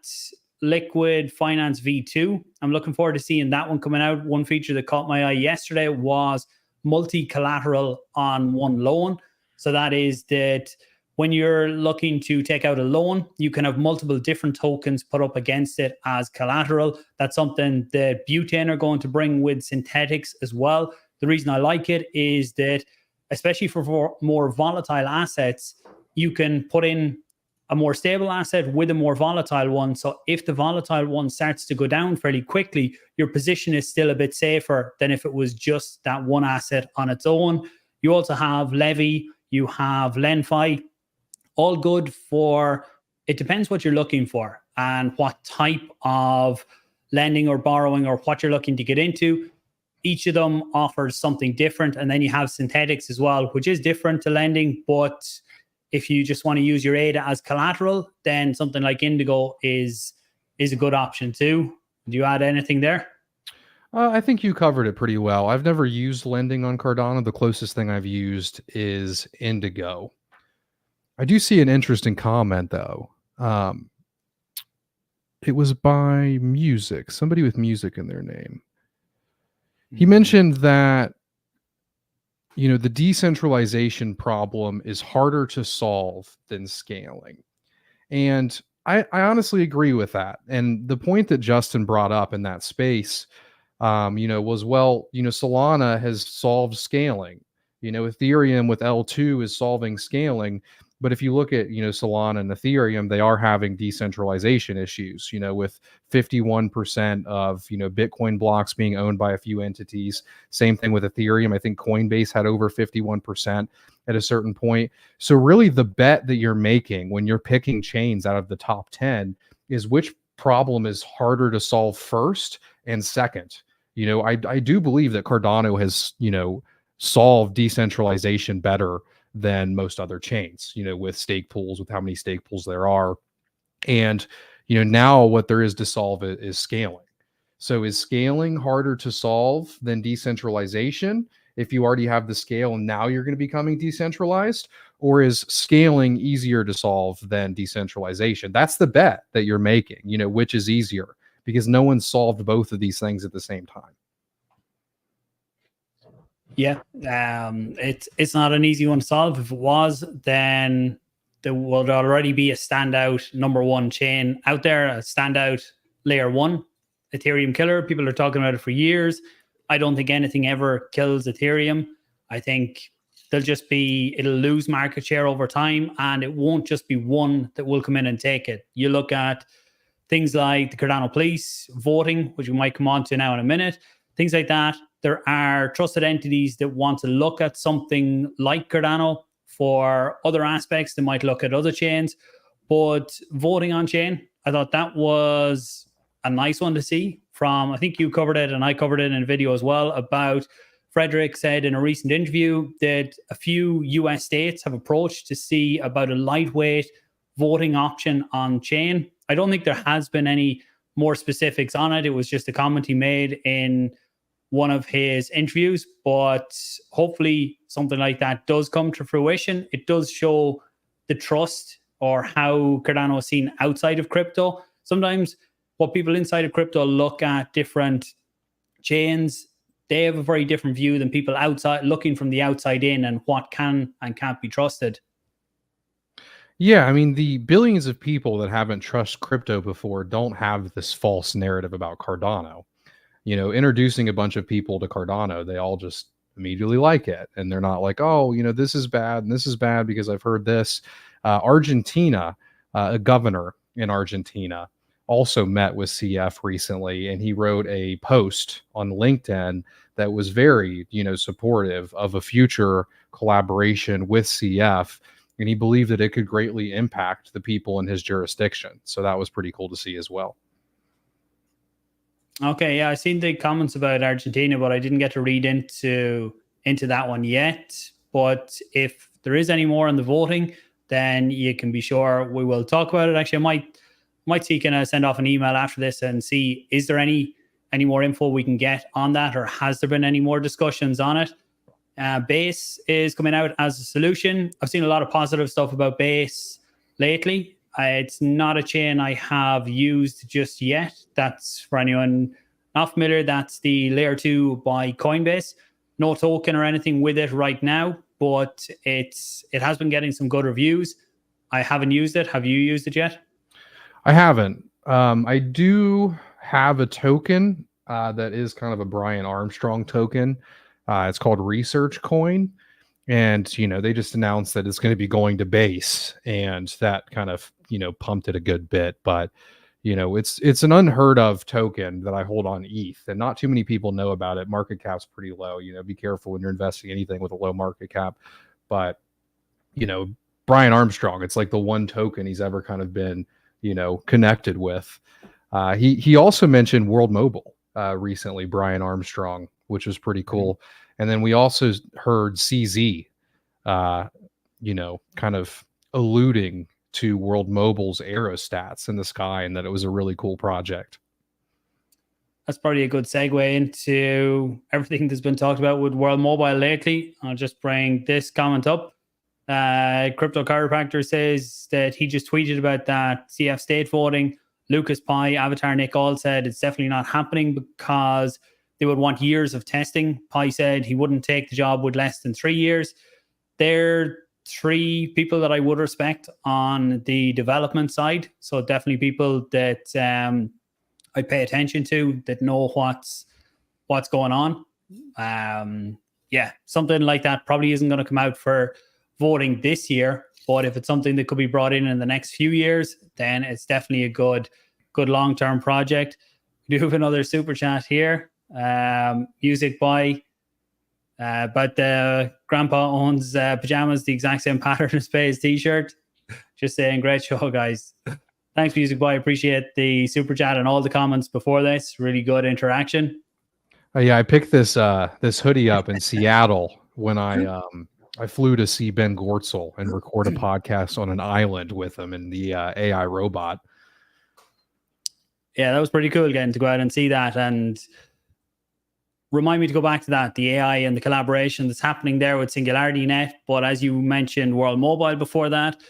Liquid Finance V2. I'm looking forward to seeing that one coming out. One feature that caught my eye yesterday was multi-collateral on one loan. So that is that when you're looking to take out a loan, you can have multiple different tokens put up against it as collateral. That's something that Butane are going to bring with synthetics as well. The reason I like it is that, especially for more volatile assets, you can put in a more stable asset with a more volatile one. So if the volatile one starts to go down fairly quickly, your position is still a bit safer than if it was just that one asset on its own. You also have Levy, you have LenFi, all good for, it depends what you're looking for and what type of lending or borrowing or what you're looking to get into. Each of them offers something different. And then you have synthetics as well, which is different to lending, but if you just want to use your ADA as collateral, then something like Indigo is a good option too. Do you add anything there? I think you covered it pretty well. I've never used lending on Cardano. The closest thing I've used is Indigo. I do see an interesting comment though. It was by Music, somebody with Music in their name. He mentioned that the decentralization problem is harder to solve than scaling. And I honestly agree with that. And the point that Justin brought up in that space, was, Solana has solved scaling. Ethereum with L2 is solving scaling. But if you look at, Solana and Ethereum, they are having decentralization issues, with 51% of, Bitcoin blocks being owned by a few entities. Same thing with Ethereum. I think Coinbase had over 51% at a certain point. So really the bet that you're making when you're picking chains out of the top 10 is which problem is harder to solve first and second. I do believe that Cardano has, solved decentralization better than most other chains, with stake pools, with how many stake pools there are. And, now what there is to solve is scaling. So is scaling harder to solve than decentralization if you already have the scale and now you're going to be becoming decentralized? Or is scaling easier to solve than decentralization? That's the bet that you're making, which is easier, because no one solved both of these things at the same time. Yeah, it's not an easy one to solve. If it was, then there would already be a standout number one chain out there, a standout layer one Ethereum killer. People are talking about it for years. I don't think anything ever kills Ethereum. I think it'll lose market share over time, and it won't just be one that will come in and take it. You look at things like the Cardano police voting, which we might come on to now in a minute, things like that. There are trusted entities that want to look at something like Cardano for other aspects. They might look at other chains, but voting on chain, I thought that was a nice one to see from, I think you covered it and I covered it in a video as well, about Frederick said in a recent interview that a few US states have approached to see about a lightweight voting option on chain. I don't think there has been any more specifics on it. It was just a comment he made in one of his interviews, but hopefully something like that does come to fruition. It does show the trust or how Cardano is seen outside of crypto. Sometimes what people inside of crypto look at different chains, they have a very different view than people outside looking from the outside in and what can and can't be trusted. Yeah, I mean, the billions of people that haven't trusted crypto before don't have this false narrative about Cardano. You know, introducing a bunch of people to Cardano, they all just immediately like it. And they're not like, oh, you know, this is bad and this is bad because I've heard this. Argentina, a governor in Argentina, also met with CF recently, and he wrote a post on LinkedIn that was very, you know, supportive of a future collaboration with CF. And he believed that it could greatly impact the people in his jurisdiction. So that was pretty cool to see as well. Okay, yeah, I've seen the comments about Argentina, but I didn't get to read into that one yet. But if there is any more on the voting, then you can be sure we will talk about it. Actually, I might see, can I send off an email after this and see, is there any more info we can get on that, or has there been any more discussions on it? Base is coming out as a solution. I've seen a lot of positive stuff about Base lately. It's not a chain I have used just yet. That's for anyone not familiar. That's the layer 2 by Coinbase. No token or anything with it right now, but it has been getting some good reviews. I haven't used it. Have you used it yet? I haven't. I do have a token that is kind of a Brian Armstrong token. It's called Research Coin. And, you know, they just announced that it's going to be going to Base, and that kind of, you know, pumped it a good bit. But, you know, it's an unheard of token that I hold on ETH, and not too many people know about it. Market cap's pretty low. You know, be careful when you're investing anything with a low market cap. But, you know, Brian Armstrong, it's like the one token he's ever kind of been, you know, connected with. He also mentioned World Mobile recently, Brian Armstrong, which was pretty cool. And then we also heard CZ, you know, kind of alluding to World Mobile's aerostats in the sky, and that it was a really cool project. That's probably a good segue into everything that's been talked about with World Mobile lately. I'll just bring this comment up. Crypto Chiropractor says that he just tweeted about that CF state voting. Lucas Pi, Avatar Nick all said it's definitely not happening because they would want years of testing. Pi said he wouldn't take the job with less than 3 years. They're 3 people that I would respect on the development side. So definitely people that I pay attention to, that know what's going on. Yeah, something like that probably isn't going to come out for voting this year. But if it's something that could be brought in the next few years, then it's definitely a good long-term project. We do have another super chat here. Music by but grandpa owns pajamas the exact same pattern as Pay's t-shirt. Just saying, great show, guys. Thanks, Music Boy. Appreciate the super chat and all the comments before this. Really good interaction. Yeah, I picked this hoodie up in Seattle when I flew to see Ben Gortzel and record a podcast on an island with him and the AI robot. Yeah, that was pretty cool getting to go out and see that, and remind me to go back to that, the AI and the collaboration that's happening there with SingularityNet. But as you mentioned, World Mobile before that,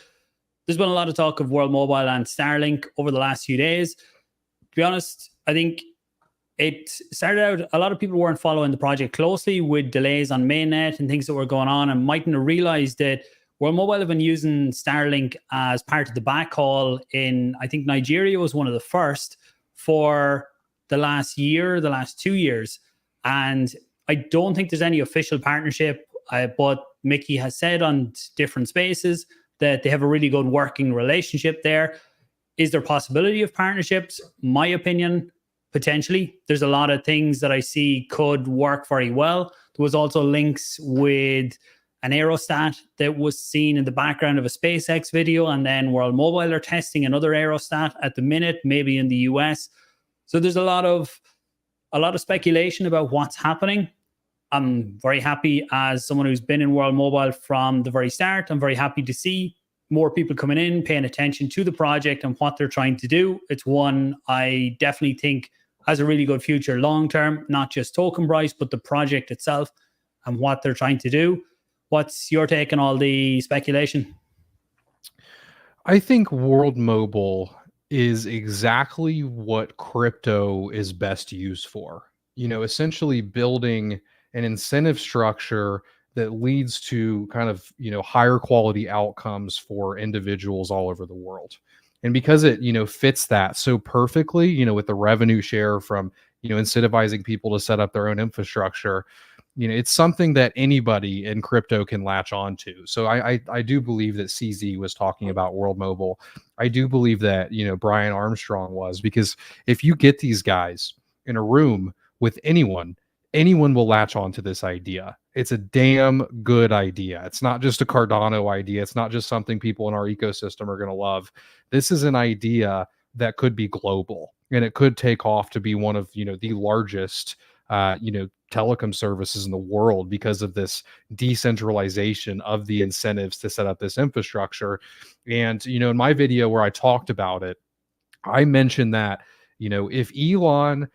there's been a lot of talk of World Mobile and Starlink over the last few days. To be honest, I think it started out, a lot of people weren't following the project closely with delays on mainnet and things that were going on, and mightn't have realized that World Mobile have been using Starlink as part of the backhaul in, I think Nigeria was one of the first for the last 2 years. And I don't think there's any official partnership, but Mickey has said on different spaces that they have a really good working relationship there. Is there possibility of partnerships? My opinion, potentially. There's a lot of things that I see could work very well. There was also links with an aerostat that was seen in the background of a SpaceX video, and then World Mobile are testing another aerostat at the minute, maybe in the US. So there's a lot of speculation about what's happening. I'm very happy, as someone who's been in World Mobile from the very start. I'm very happy to see more people coming in, paying attention to the project and what they're trying to do. It's one I definitely think has a really good future long term, not just token price, but the project itself and what they're trying to do. What's your take on all the speculation? I think World Mobile is exactly what crypto is best used for. Essentially building an incentive structure that leads to kind of, higher quality outcomes for individuals all over the world. And because it, fits that so perfectly, with the revenue share from, incentivizing people to set up their own infrastructure, it's something that anybody in crypto can latch on to. So I do believe that CZ was talking about World Mobile. I do believe that, Brian Armstrong was, because if you get these guys in a room with anyone will latch on to this idea. It's a damn good idea. It's not just a Cardano idea. It's not just something people in our ecosystem are going to love. This is an idea that could be global, and it could take off to be one of, the largest, telecom services in the world because of this decentralization of the incentives to set up this infrastructure. And, in my video where I talked about it, I mentioned that, if Elon,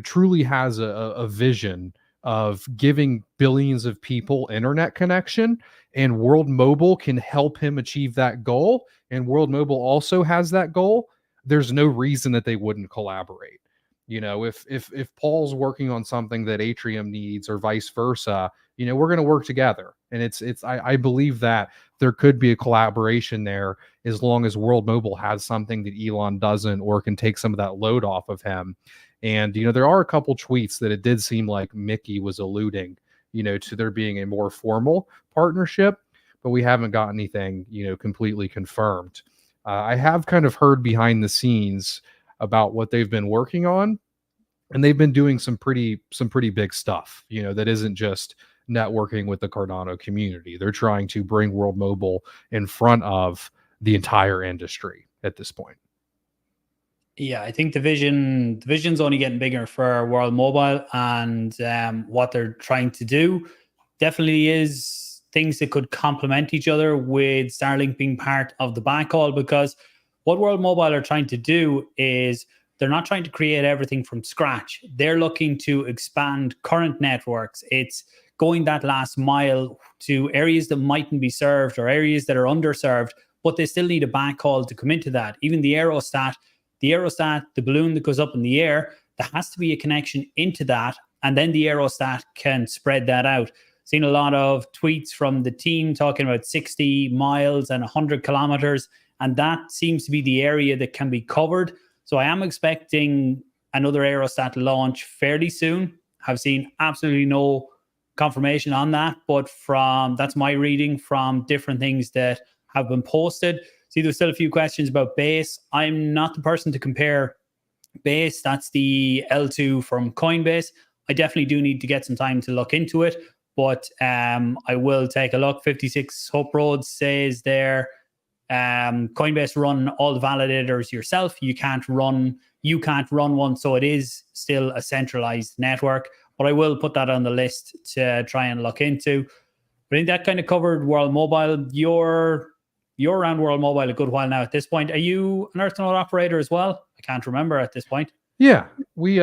truly has a vision of giving billions of people internet connection, and World Mobile can help him achieve that goal, and World Mobile also has that goal, there's no reason that they wouldn't collaborate. If Paul's working on something that Atrium needs, or vice versa, we're going to work together. And I believe that there could be a collaboration there, as long as World Mobile has something that Elon doesn't, or can take some of that load off of him. And, there are a couple tweets that it did seem like Mickey was alluding, to there being a more formal partnership, but we haven't got anything, completely confirmed. I have kind of heard behind the scenes about what they've been working on, and they've been doing some pretty big stuff, that isn't just networking with the Cardano community. They're trying to bring World Mobile in front of the entire industry at this point. Yeah, I think the vision's only getting bigger for World Mobile, and what they're trying to do definitely is things that could complement each other, with Starlink being part of the backhaul. Because what World Mobile are trying to do is they're not trying to create everything from scratch. They're looking to expand current networks. It's going that last mile to areas that mightn't be served, or areas that are underserved, but they still need a backhaul to come into that. Even the aerostat, the balloon that goes up in the air, there has to be a connection into that, and then the aerostat can spread that out. Seen a lot of tweets from the team talking about 60 miles and 100 kilometers, and that seems to be the area that can be covered. So I am expecting another aerostat launch fairly soon. Have seen absolutely no confirmation on that, but that's my reading from different things that have been posted. See, there's still a few questions about Base. I'm not the person to compare Base. That's the L2 from Coinbase. I definitely do need to get some time to look into it, but I will take a look. 56 Hope Road says there, Coinbase run all the validators yourself. You can't run one, so it is still a centralized network. But I will put that on the list to try and look into. But I think that kind of covered World Mobile. You're around World Mobile a good while now at this point. Are you an Earth node operator as well? I can't remember at this point. Yeah, we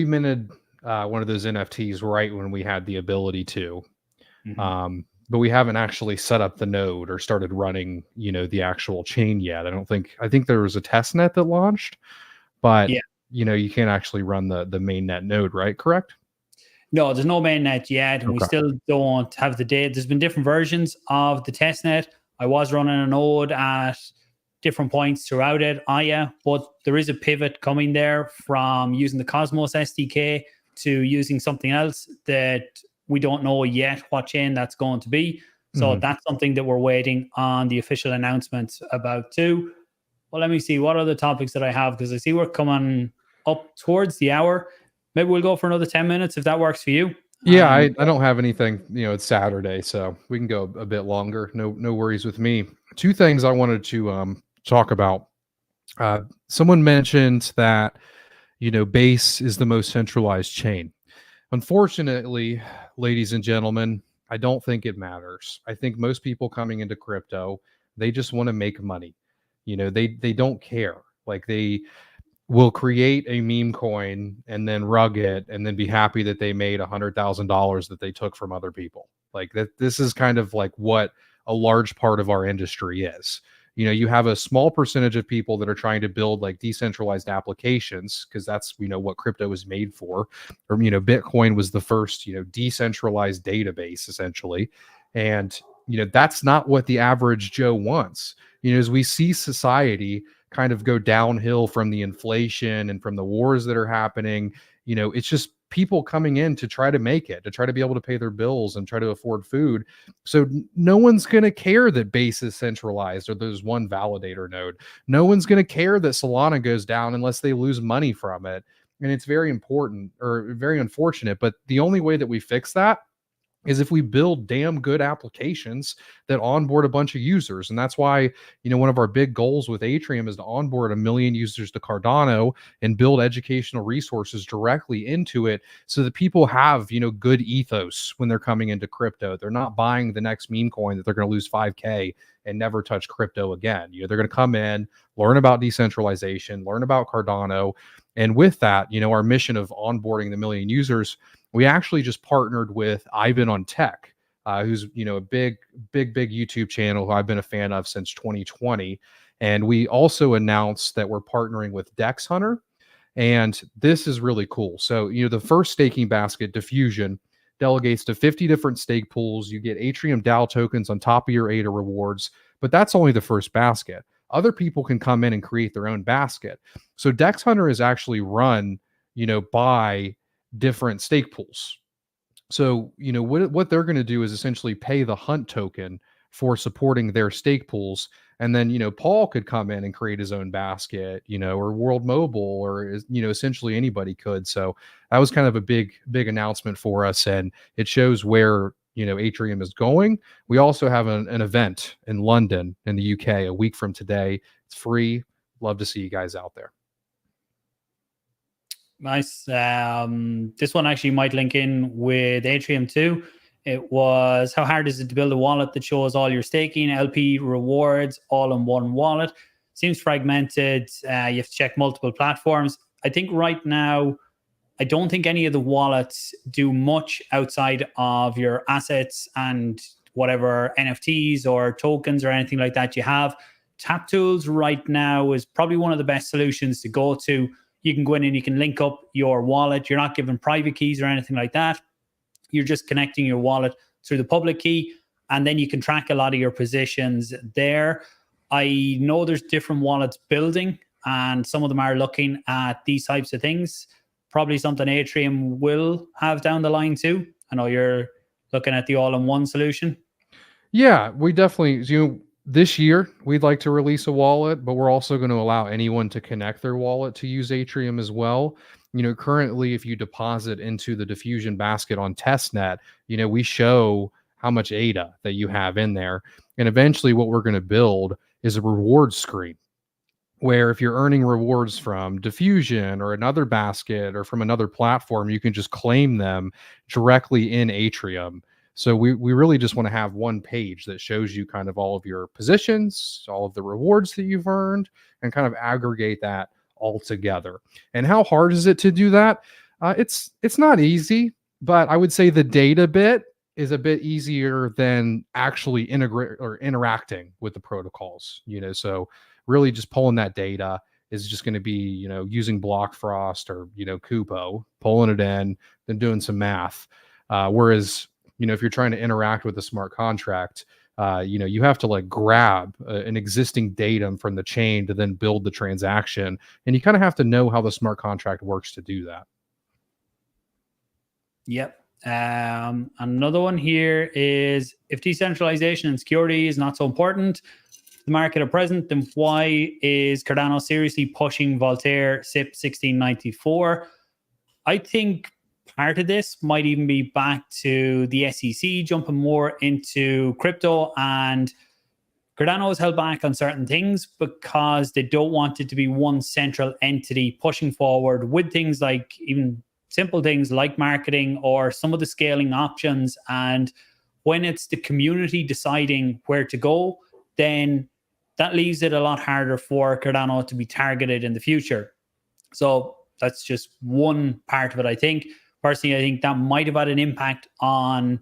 minted one of those NFTs right when we had the ability to. Mm-hmm. But we haven't actually set up the node or started running, the actual chain yet. I think there was a testnet that launched, but yeah, you can't actually run the mainnet node, right? Correct? No, there's no mainnet yet, and we still don't have the data. There's been different versions of the testnet. I was running a node at different points throughout it. But there is a pivot coming there from using the Cosmos SDK to using something else that we don't know yet what chain that's going to be. So that's something that we're waiting on the official announcements about too. Well, let me see what other topics that I have, because I see we're coming up towards the hour. Maybe we'll go for another 10 minutes if that works for you. Yeah, I don't have anything, it's Saturday, so we can go a bit longer. No worries with me. Two things I wanted to talk about. Someone mentioned that, Base is the most centralized chain. Unfortunately, ladies and gentlemen, I don't think it matters. I think most people coming into crypto, they just want to make money. They don't care. Like, they will create a meme coin and then rug it and then be happy that they made $100,000 that they took from other people. Like, that, this is kind of like what a large part of our industry is. You have a small percentage of people that are trying to build like decentralized applications, because that's, what crypto was made for. Or, Bitcoin was the first, decentralized database essentially. And, that's not what the average Joe wants. As we see society kind of go downhill from the inflation and from the wars that are happening, it's just people coming in to try to make it, to try to be able to pay their bills and try to afford food. So no one's going to care that Base is centralized or there's one validator node. No one's going to care that Solana goes down unless they lose money from it. And it's very important, or very unfortunate. But the only way that we fix that is if we build damn good applications that onboard a bunch of users. And that's why, one of our big goals with Atrium is to onboard 1 million users to Cardano and build educational resources directly into it, so that people have, good ethos when they're coming into crypto. They're not buying the next meme coin that they're going to lose 5K and never touch crypto again. They're going to come in, learn about decentralization, learn about Cardano. And with that, our mission of onboarding the 1 million users, we actually just partnered with Ivan on Tech, who's, a big YouTube channel who I've been a fan of since 2020. And we also announced that we're partnering with Dex Hunter. And this is really cool. So, the first staking basket, Diffusion, delegates to 50 different stake pools. You get Atrium DAO tokens on top of your ADA rewards, but that's only the first basket. Other people can come in and create their own basket. So Dex Hunter is actually run, by different stake pools. So, what they're going to do is essentially pay the hunt token for supporting their stake pools. And then, Paul could come in and create his own basket, or World Mobile, or, essentially anybody could. So that was kind of a big announcement for us. And it shows where, Atrium is going. We also have an event in London in the UK a week from today. It's free. Love to see you guys out there. Nice. This one actually might link in with Atrium too. It was, how hard is it to build a wallet that shows all your staking, LP rewards, all in one wallet? Seems fragmented. You have to check multiple platforms. I think right now, I don't think any of the wallets do much outside of your assets and whatever NFTs or tokens or anything like that you have. Tap Tools right now is probably one of the best solutions to go to. You can go in and you can link up your wallet. You're not given private keys or anything like that. You're just connecting your wallet through the public key, and then you can track a lot of your positions there. I know there's different wallets building, and some of them are looking at these types of things. Probably something Atrium will have down the line too. I know you're looking at the all-in-one solution. Yeah, we definitely, this year we'd like to release a wallet, but we're also going to allow anyone to connect their wallet to use Atrium as well. Currently, if you deposit into the Diffusion basket on testnet, we show how much ADA that you have in there. And eventually what we're going to build is a reward screen, where if you're earning rewards from Diffusion or another basket or from another platform, you can just claim them directly in Atrium. So we really just want to have one page that shows you kind of all of your positions, all of the rewards that you've earned, and kind of aggregate that all together. And how hard is it to do that? It's not easy, but I would say the data bit is a bit easier than actually integrate or interacting with the protocols. So really just pulling that data is just going to be, using Block Frost or, Kupo, pulling it in, then doing some math. Whereas, if you're trying to interact with a smart contract, you have to like grab an existing datum from the chain to then build the transaction. And you kind of have to know how the smart contract works to do that. Yep. Another one here is, if decentralization and security is not so important, the market at present, then why is Cardano seriously pushing Voltaire SIP 1694? I think part of this might even be back to the SEC jumping more into crypto, and Cardano is held back on certain things because they don't want it to be one central entity pushing forward with things like even simple things like marketing or some of the scaling options. And when it's the community deciding where to go, then that leaves it a lot harder for Cardano to be targeted in the future. So that's just one part of it, I think. Personally, I think that might have had an impact on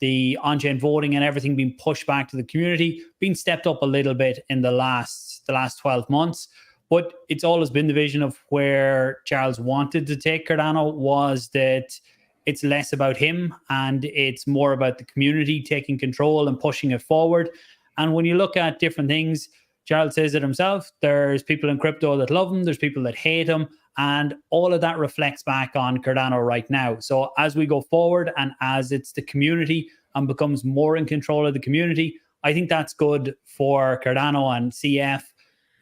the on-chain voting and everything being pushed back to the community, being stepped up a little bit in the last 12 months. But it's always been the vision of where Charles wanted to take Cardano, was that it's less about him and it's more about the community taking control and pushing it forward. And when you look at different things, Charles says it himself, there's people in crypto that love him, there's people that hate him, and all of that reflects back on Cardano right now. So as we go forward and as it's the community and becomes more in control of the community, I think that's good for Cardano and CF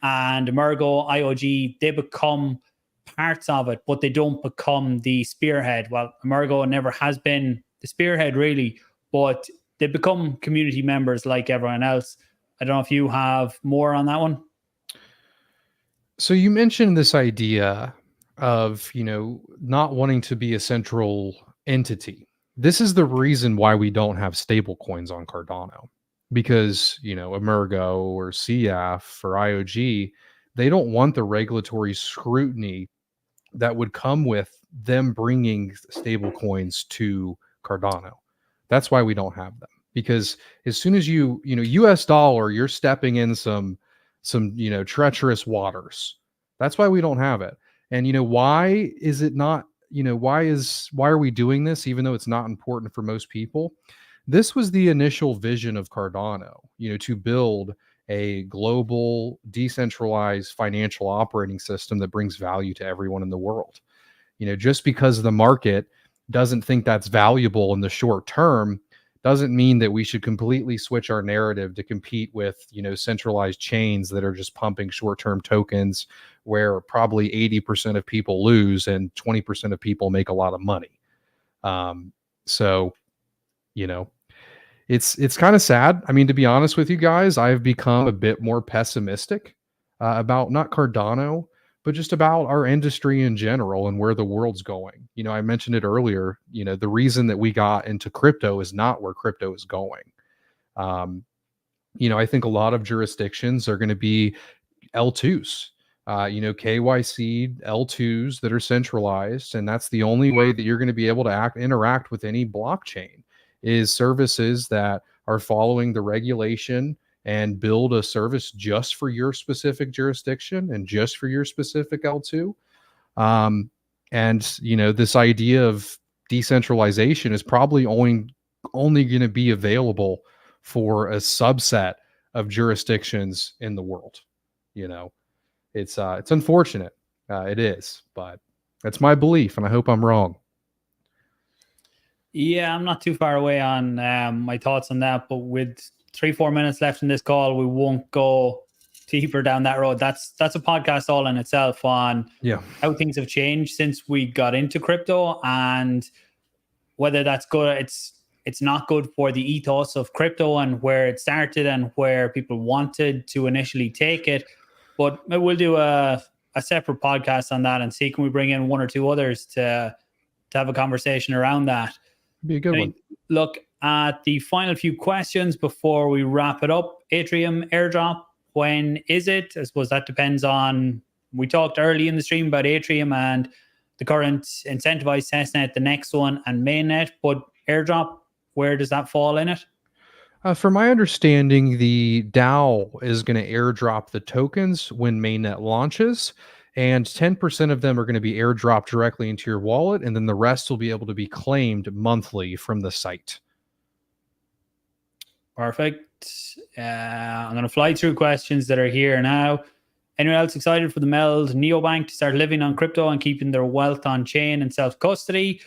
and Emergo, IOG. They become parts of it, but they don't become the spearhead. Well, Emergo never has been the spearhead really, but they become community members like everyone else. I don't know if you have more on that one. So you mentioned this idea of, not wanting to be a central entity. This is the reason why we don't have stable coins on Cardano, because, Emergo or CF or IOG, they don't want the regulatory scrutiny that would come with them bringing stable coins to Cardano. That's why we don't have them, because as soon as US dollar, you're stepping in some treacherous waters. That's why we don't have it. And why is it not, why are we doing this even though it's not important for most people? This was the initial vision of Cardano, to build a global decentralized financial operating system that brings value to everyone in the world. Just because the market doesn't think that's valuable in the short term doesn't mean that we should completely switch our narrative to compete with, centralized chains that are just pumping short-term tokens where probably 80% of people lose and 20% of people make a lot of money. So, it's kind of sad. I mean, to be honest with you guys, I've become a bit more pessimistic about not Cardano, but just about our industry in general and where the world's going. I mentioned it earlier, the reason that we got into crypto is not where crypto is going. I think a lot of jurisdictions are going to be L2s, KYC L2s that are centralized. And that's the only way that you're going to be able to interact with any blockchain, is services that are following the regulation and build a service just for your specific jurisdiction and just for your specific L2. And, this idea of decentralization is probably only going to be available for a subset of jurisdictions in the world. It's unfortunate. It is, but that's my belief, and I hope I'm wrong. Yeah, I'm not too far away on my thoughts on that, but with 3-4 minutes left in this call, we won't go deeper down that road. That's a podcast all in itself on how things have changed since we got into crypto, and whether that's good. It's not good for the ethos of crypto and where it started and where people wanted to initially take it. But we'll do a separate podcast on that and see, can we bring in one or two others to have a conversation around that. Be a good one. Look at the final few questions before we wrap it up. Atrium airdrop, when is it? I suppose that depends on, we talked early in the stream about Atrium and the current incentivized testnet, the next one, and mainnet, but airdrop, where does that fall in it? From my understanding, the DAO is going to airdrop the tokens when mainnet launches, and 10% of them are going to be airdropped directly into your wallet, and then the rest will be able to be claimed monthly from the site. Perfect. I'm going to fly through questions that are here now. Anyone else excited for the meld neobank to start living on crypto and keeping their wealth on chain and self-custody?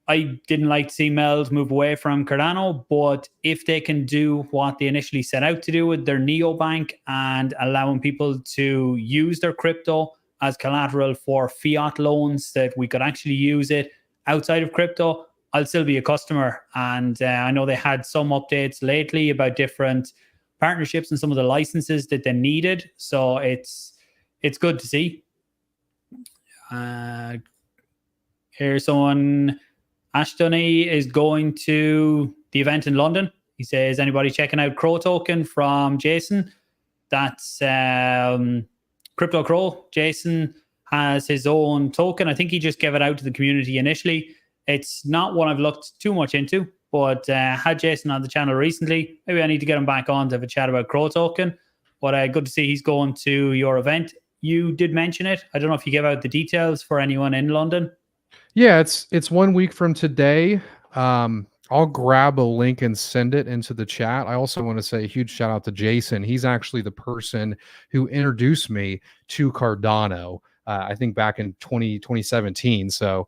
I didn't like to see Meld move away from Cardano, but if they can do what they initially set out to do with their neobank and allowing people to use their crypto as collateral for fiat loans, that we could actually use it outside of crypto, I'll still be a customer. And I know they had some updates lately about different partnerships and some of the licenses that they needed. So it's good to see. Here's someone. Ashtoni is going to the event in London. He says, anybody checking out Crow Token from Jason? That's Crypto Crow. Jason has his own token. I think he just gave it out to the community initially. It's not one I've looked too much into, but had Jason on the channel recently. Maybe I need to get him back on to have a chat about Crow Token. But good to see he's going to your event. You did mention it. I don't know if you gave out the details for anyone in London. Yeah, it's 1 week from today. I'll grab a link and send it into the chat. I also want to say a huge shout out to Jason. He's actually the person who introduced me to Cardano, I think back in 2017. So,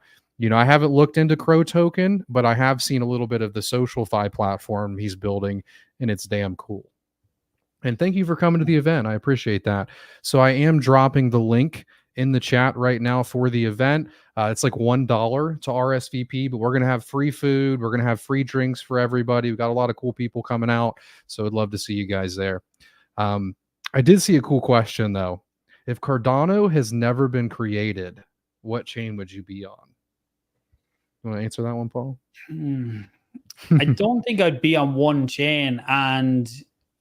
I haven't looked into Crow Token, but I have seen a little bit of the SocialFi platform he's building, and it's damn cool. And thank you for coming to the event. I appreciate that. So I am dropping the link in the chat right now for the event. It's like $1 to RSVP, but we're going to have free food. We're going to have free drinks for everybody. We've got a lot of cool people coming out. So I'd love to see you guys there. I did see a cool question, though. If Cardano has never been created, what chain would you be on? You want to answer that one, Paul? I don't think I'd be on one chain. And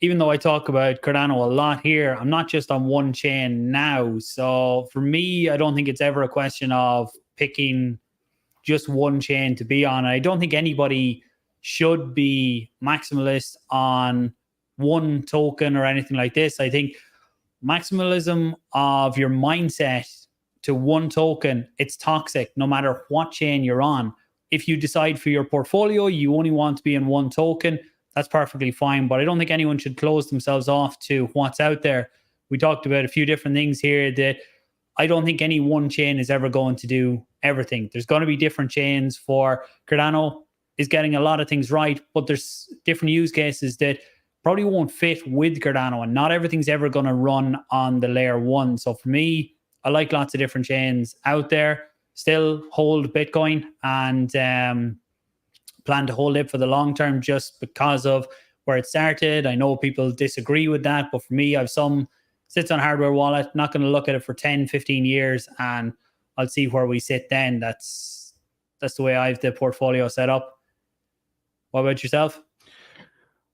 even though I talk about Cardano a lot here, I'm not just on one chain now. So for me, I don't think it's ever a question of picking just one chain to be on. I don't think anybody should be maximalist on one token or anything like this. I think maximalism of your mindset to one token, it's toxic no matter what chain you're on. If you decide for your portfolio, you only want to be in one token, that's perfectly fine. But I don't think anyone should close themselves off to what's out there. We talked about a few different things here that I don't think any one chain is ever going to do everything. There's going to be different chains. For Cardano is getting a lot of things right, but there's different use cases that probably won't fit with Cardano, and not everything's ever going to run on the layer one. So for me, I like lots of different chains out there. Still hold Bitcoin and plan to hold it for the long term just because of where it started. I know people disagree with that, but for me, I've some sits on hardware wallet, not going to look at it for 10, 15 years, and I'll see where we sit then. That's the way I have the portfolio set up. What about yourself?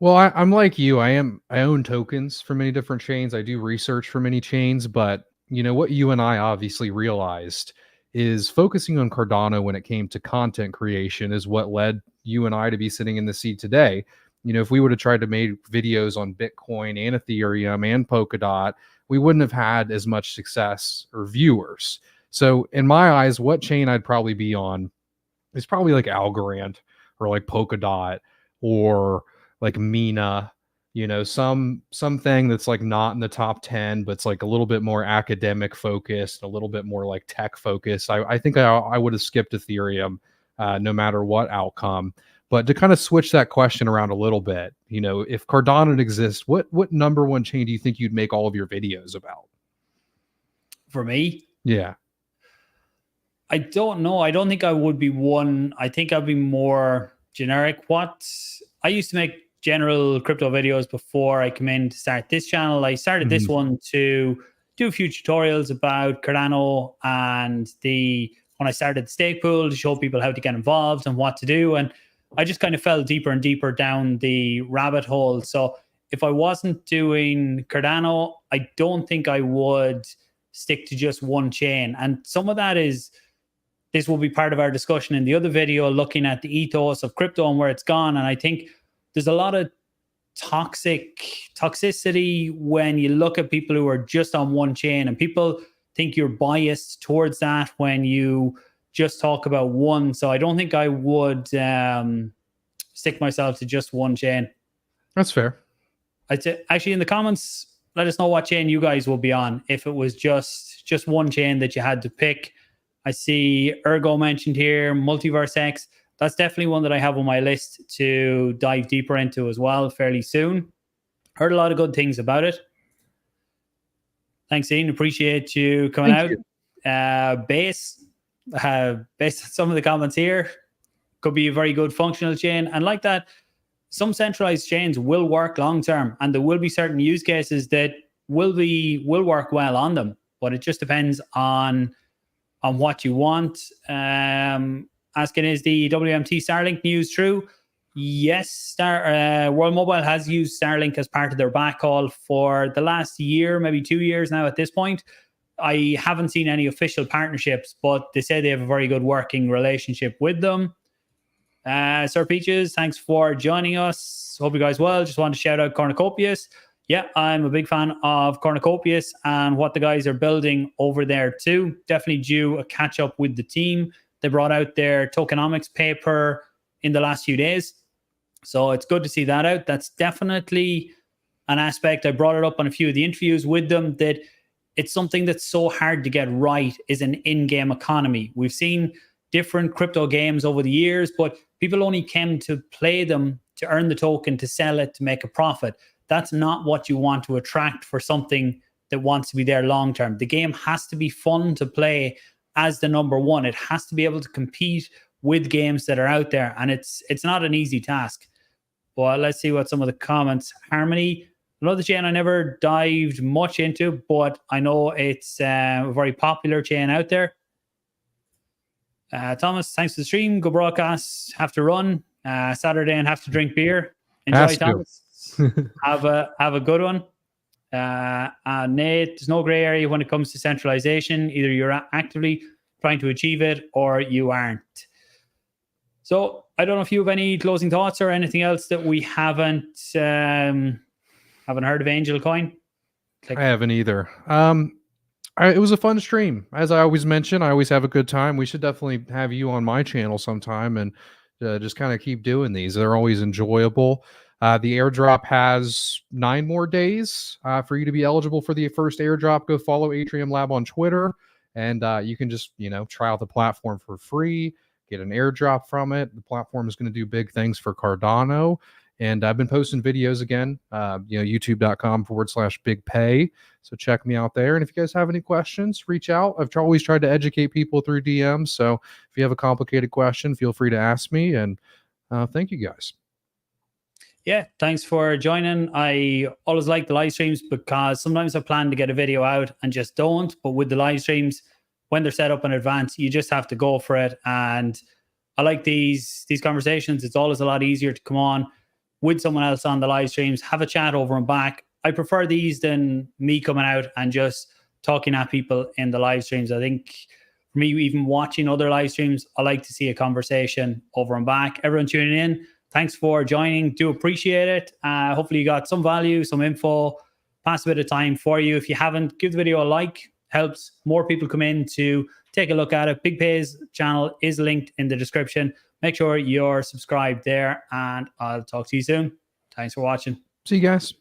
Well, I'm like you. I own tokens for many different chains. I do research for many chains, but what you and I obviously realized is focusing on Cardano when it came to content creation is what led you and I to be sitting in the seat today. If we would have tried to make videos on Bitcoin and Ethereum and Polkadot, we wouldn't have had as much success or viewers. So in my eyes, what chain I'd probably be on is probably like Algorand or like Polkadot or like Mina, something that's like not in the top 10, but it's like a little bit more academic focused, a little bit more like tech focused. I think I would have skipped Ethereum no matter what outcome. But to kind of switch that question around a little bit, if Cardano exists, what number one chain do you think you'd make all of your videos about? For me? Yeah. I don't know. I don't think I would be one. I think I'd be more generic. I used to make general crypto videos before I came in to start this channel. I started this one to do a few tutorials about Cardano and when I started the stake pool to show people how to get involved and what to do. And I just kind of fell deeper and deeper down the rabbit hole. So if I wasn't doing Cardano, I don't think I would stick to just one chain. And some of that this will be part of our discussion in the other video, looking at the ethos of crypto and where it's gone. And I think there's a lot of toxicity when you look at people who are just on one chain, and people think you're biased towards that when you just talk about one. So I don't think I would stick myself to just one chain. That's fair. I'd say, actually, in the comments, let us know what chain you guys will be on if it was just one chain that you had to pick. I see Ergo mentioned here, Multiverse X. that's definitely one that I have on my list to dive deeper into as well fairly soon. Heard a lot of good things about it. Thanks, Ian. Appreciate you coming out. Based on some of the comments here, could be a very good functional chain. And like that, some centralized chains will work long term, and there will be certain use cases that will work well on them. But it just depends on what you want. Asking, is the WMT Starlink news true? Yes, World Mobile has used Starlink as part of their backhaul for the last year, maybe 2 years now at this point. I haven't seen any official partnerships, but they say they have a very good working relationship with them. Sir Peaches, thanks for joining us. Hope you guys well. Just want to shout out Cornucopius. Yeah, I'm a big fan of Cornucopius and what the guys are building over there too. Definitely due a catch up with the team. They brought out their tokenomics paper in the last few days. So it's good to see that out. That's definitely an aspect. I brought it up on a few of the interviews with them, that it's something that's so hard to get right, is an in-game economy. We've seen different crypto games over the years, but people only came to play them to earn the token, to sell it, to make a profit. That's not what you want to attract for something that wants to be there long term. The game has to be fun to play as the number one. It has to be able to compete with games that are out there, and it's not an easy task. But let's see what some of the comments. Harmony, another chain I never dived much into, but I know it's a very popular chain out there. Thomas, thanks for the stream. Good broadcast. Have to run Saturday and have to drink beer. Enjoy, Thomas. have a good one. Nate, there's no gray area when it comes to centralization. Either you're actively trying to achieve it or you aren't. So I don't know if you have any closing thoughts or anything else that we haven't heard of Angel Coin. I haven't either. It was a fun stream. As I always mention, I always have a good time. We should definitely have you on my channel sometime and just kind of keep doing these. They're always enjoyable. The airdrop has 9 more days for you to be eligible for the first airdrop. Go follow Atrium Lab on Twitter, and you can just, try out the platform for free, get an airdrop from it. The platform is going to do big things for Cardano. And I've been posting videos again, youtube.com/BigPey. So check me out there. And if you guys have any questions, reach out. I've always tried to educate people through DMs. So if you have a complicated question, feel free to ask me. And thank you guys. Yeah, thanks for joining. I always like the live streams because sometimes I plan to get a video out and just don't. But with the live streams, when they're set up in advance, you just have to go for it. And I like these conversations. It's always a lot easier to come on with someone else on the live streams, have a chat over and back. I prefer these than me coming out and just talking at people in the live streams. I think for me, even watching other live streams, I like to see a conversation over and back. Everyone tuning in, thanks for joining. Do appreciate it. Hopefully you got some value, some info, pass a bit of time for you. If you haven't, give the video a like. Helps more people come in to take a look at it. BigPey's channel is linked in the description. Make sure you're subscribed there, and I'll talk to you soon. Thanks for watching. See you guys.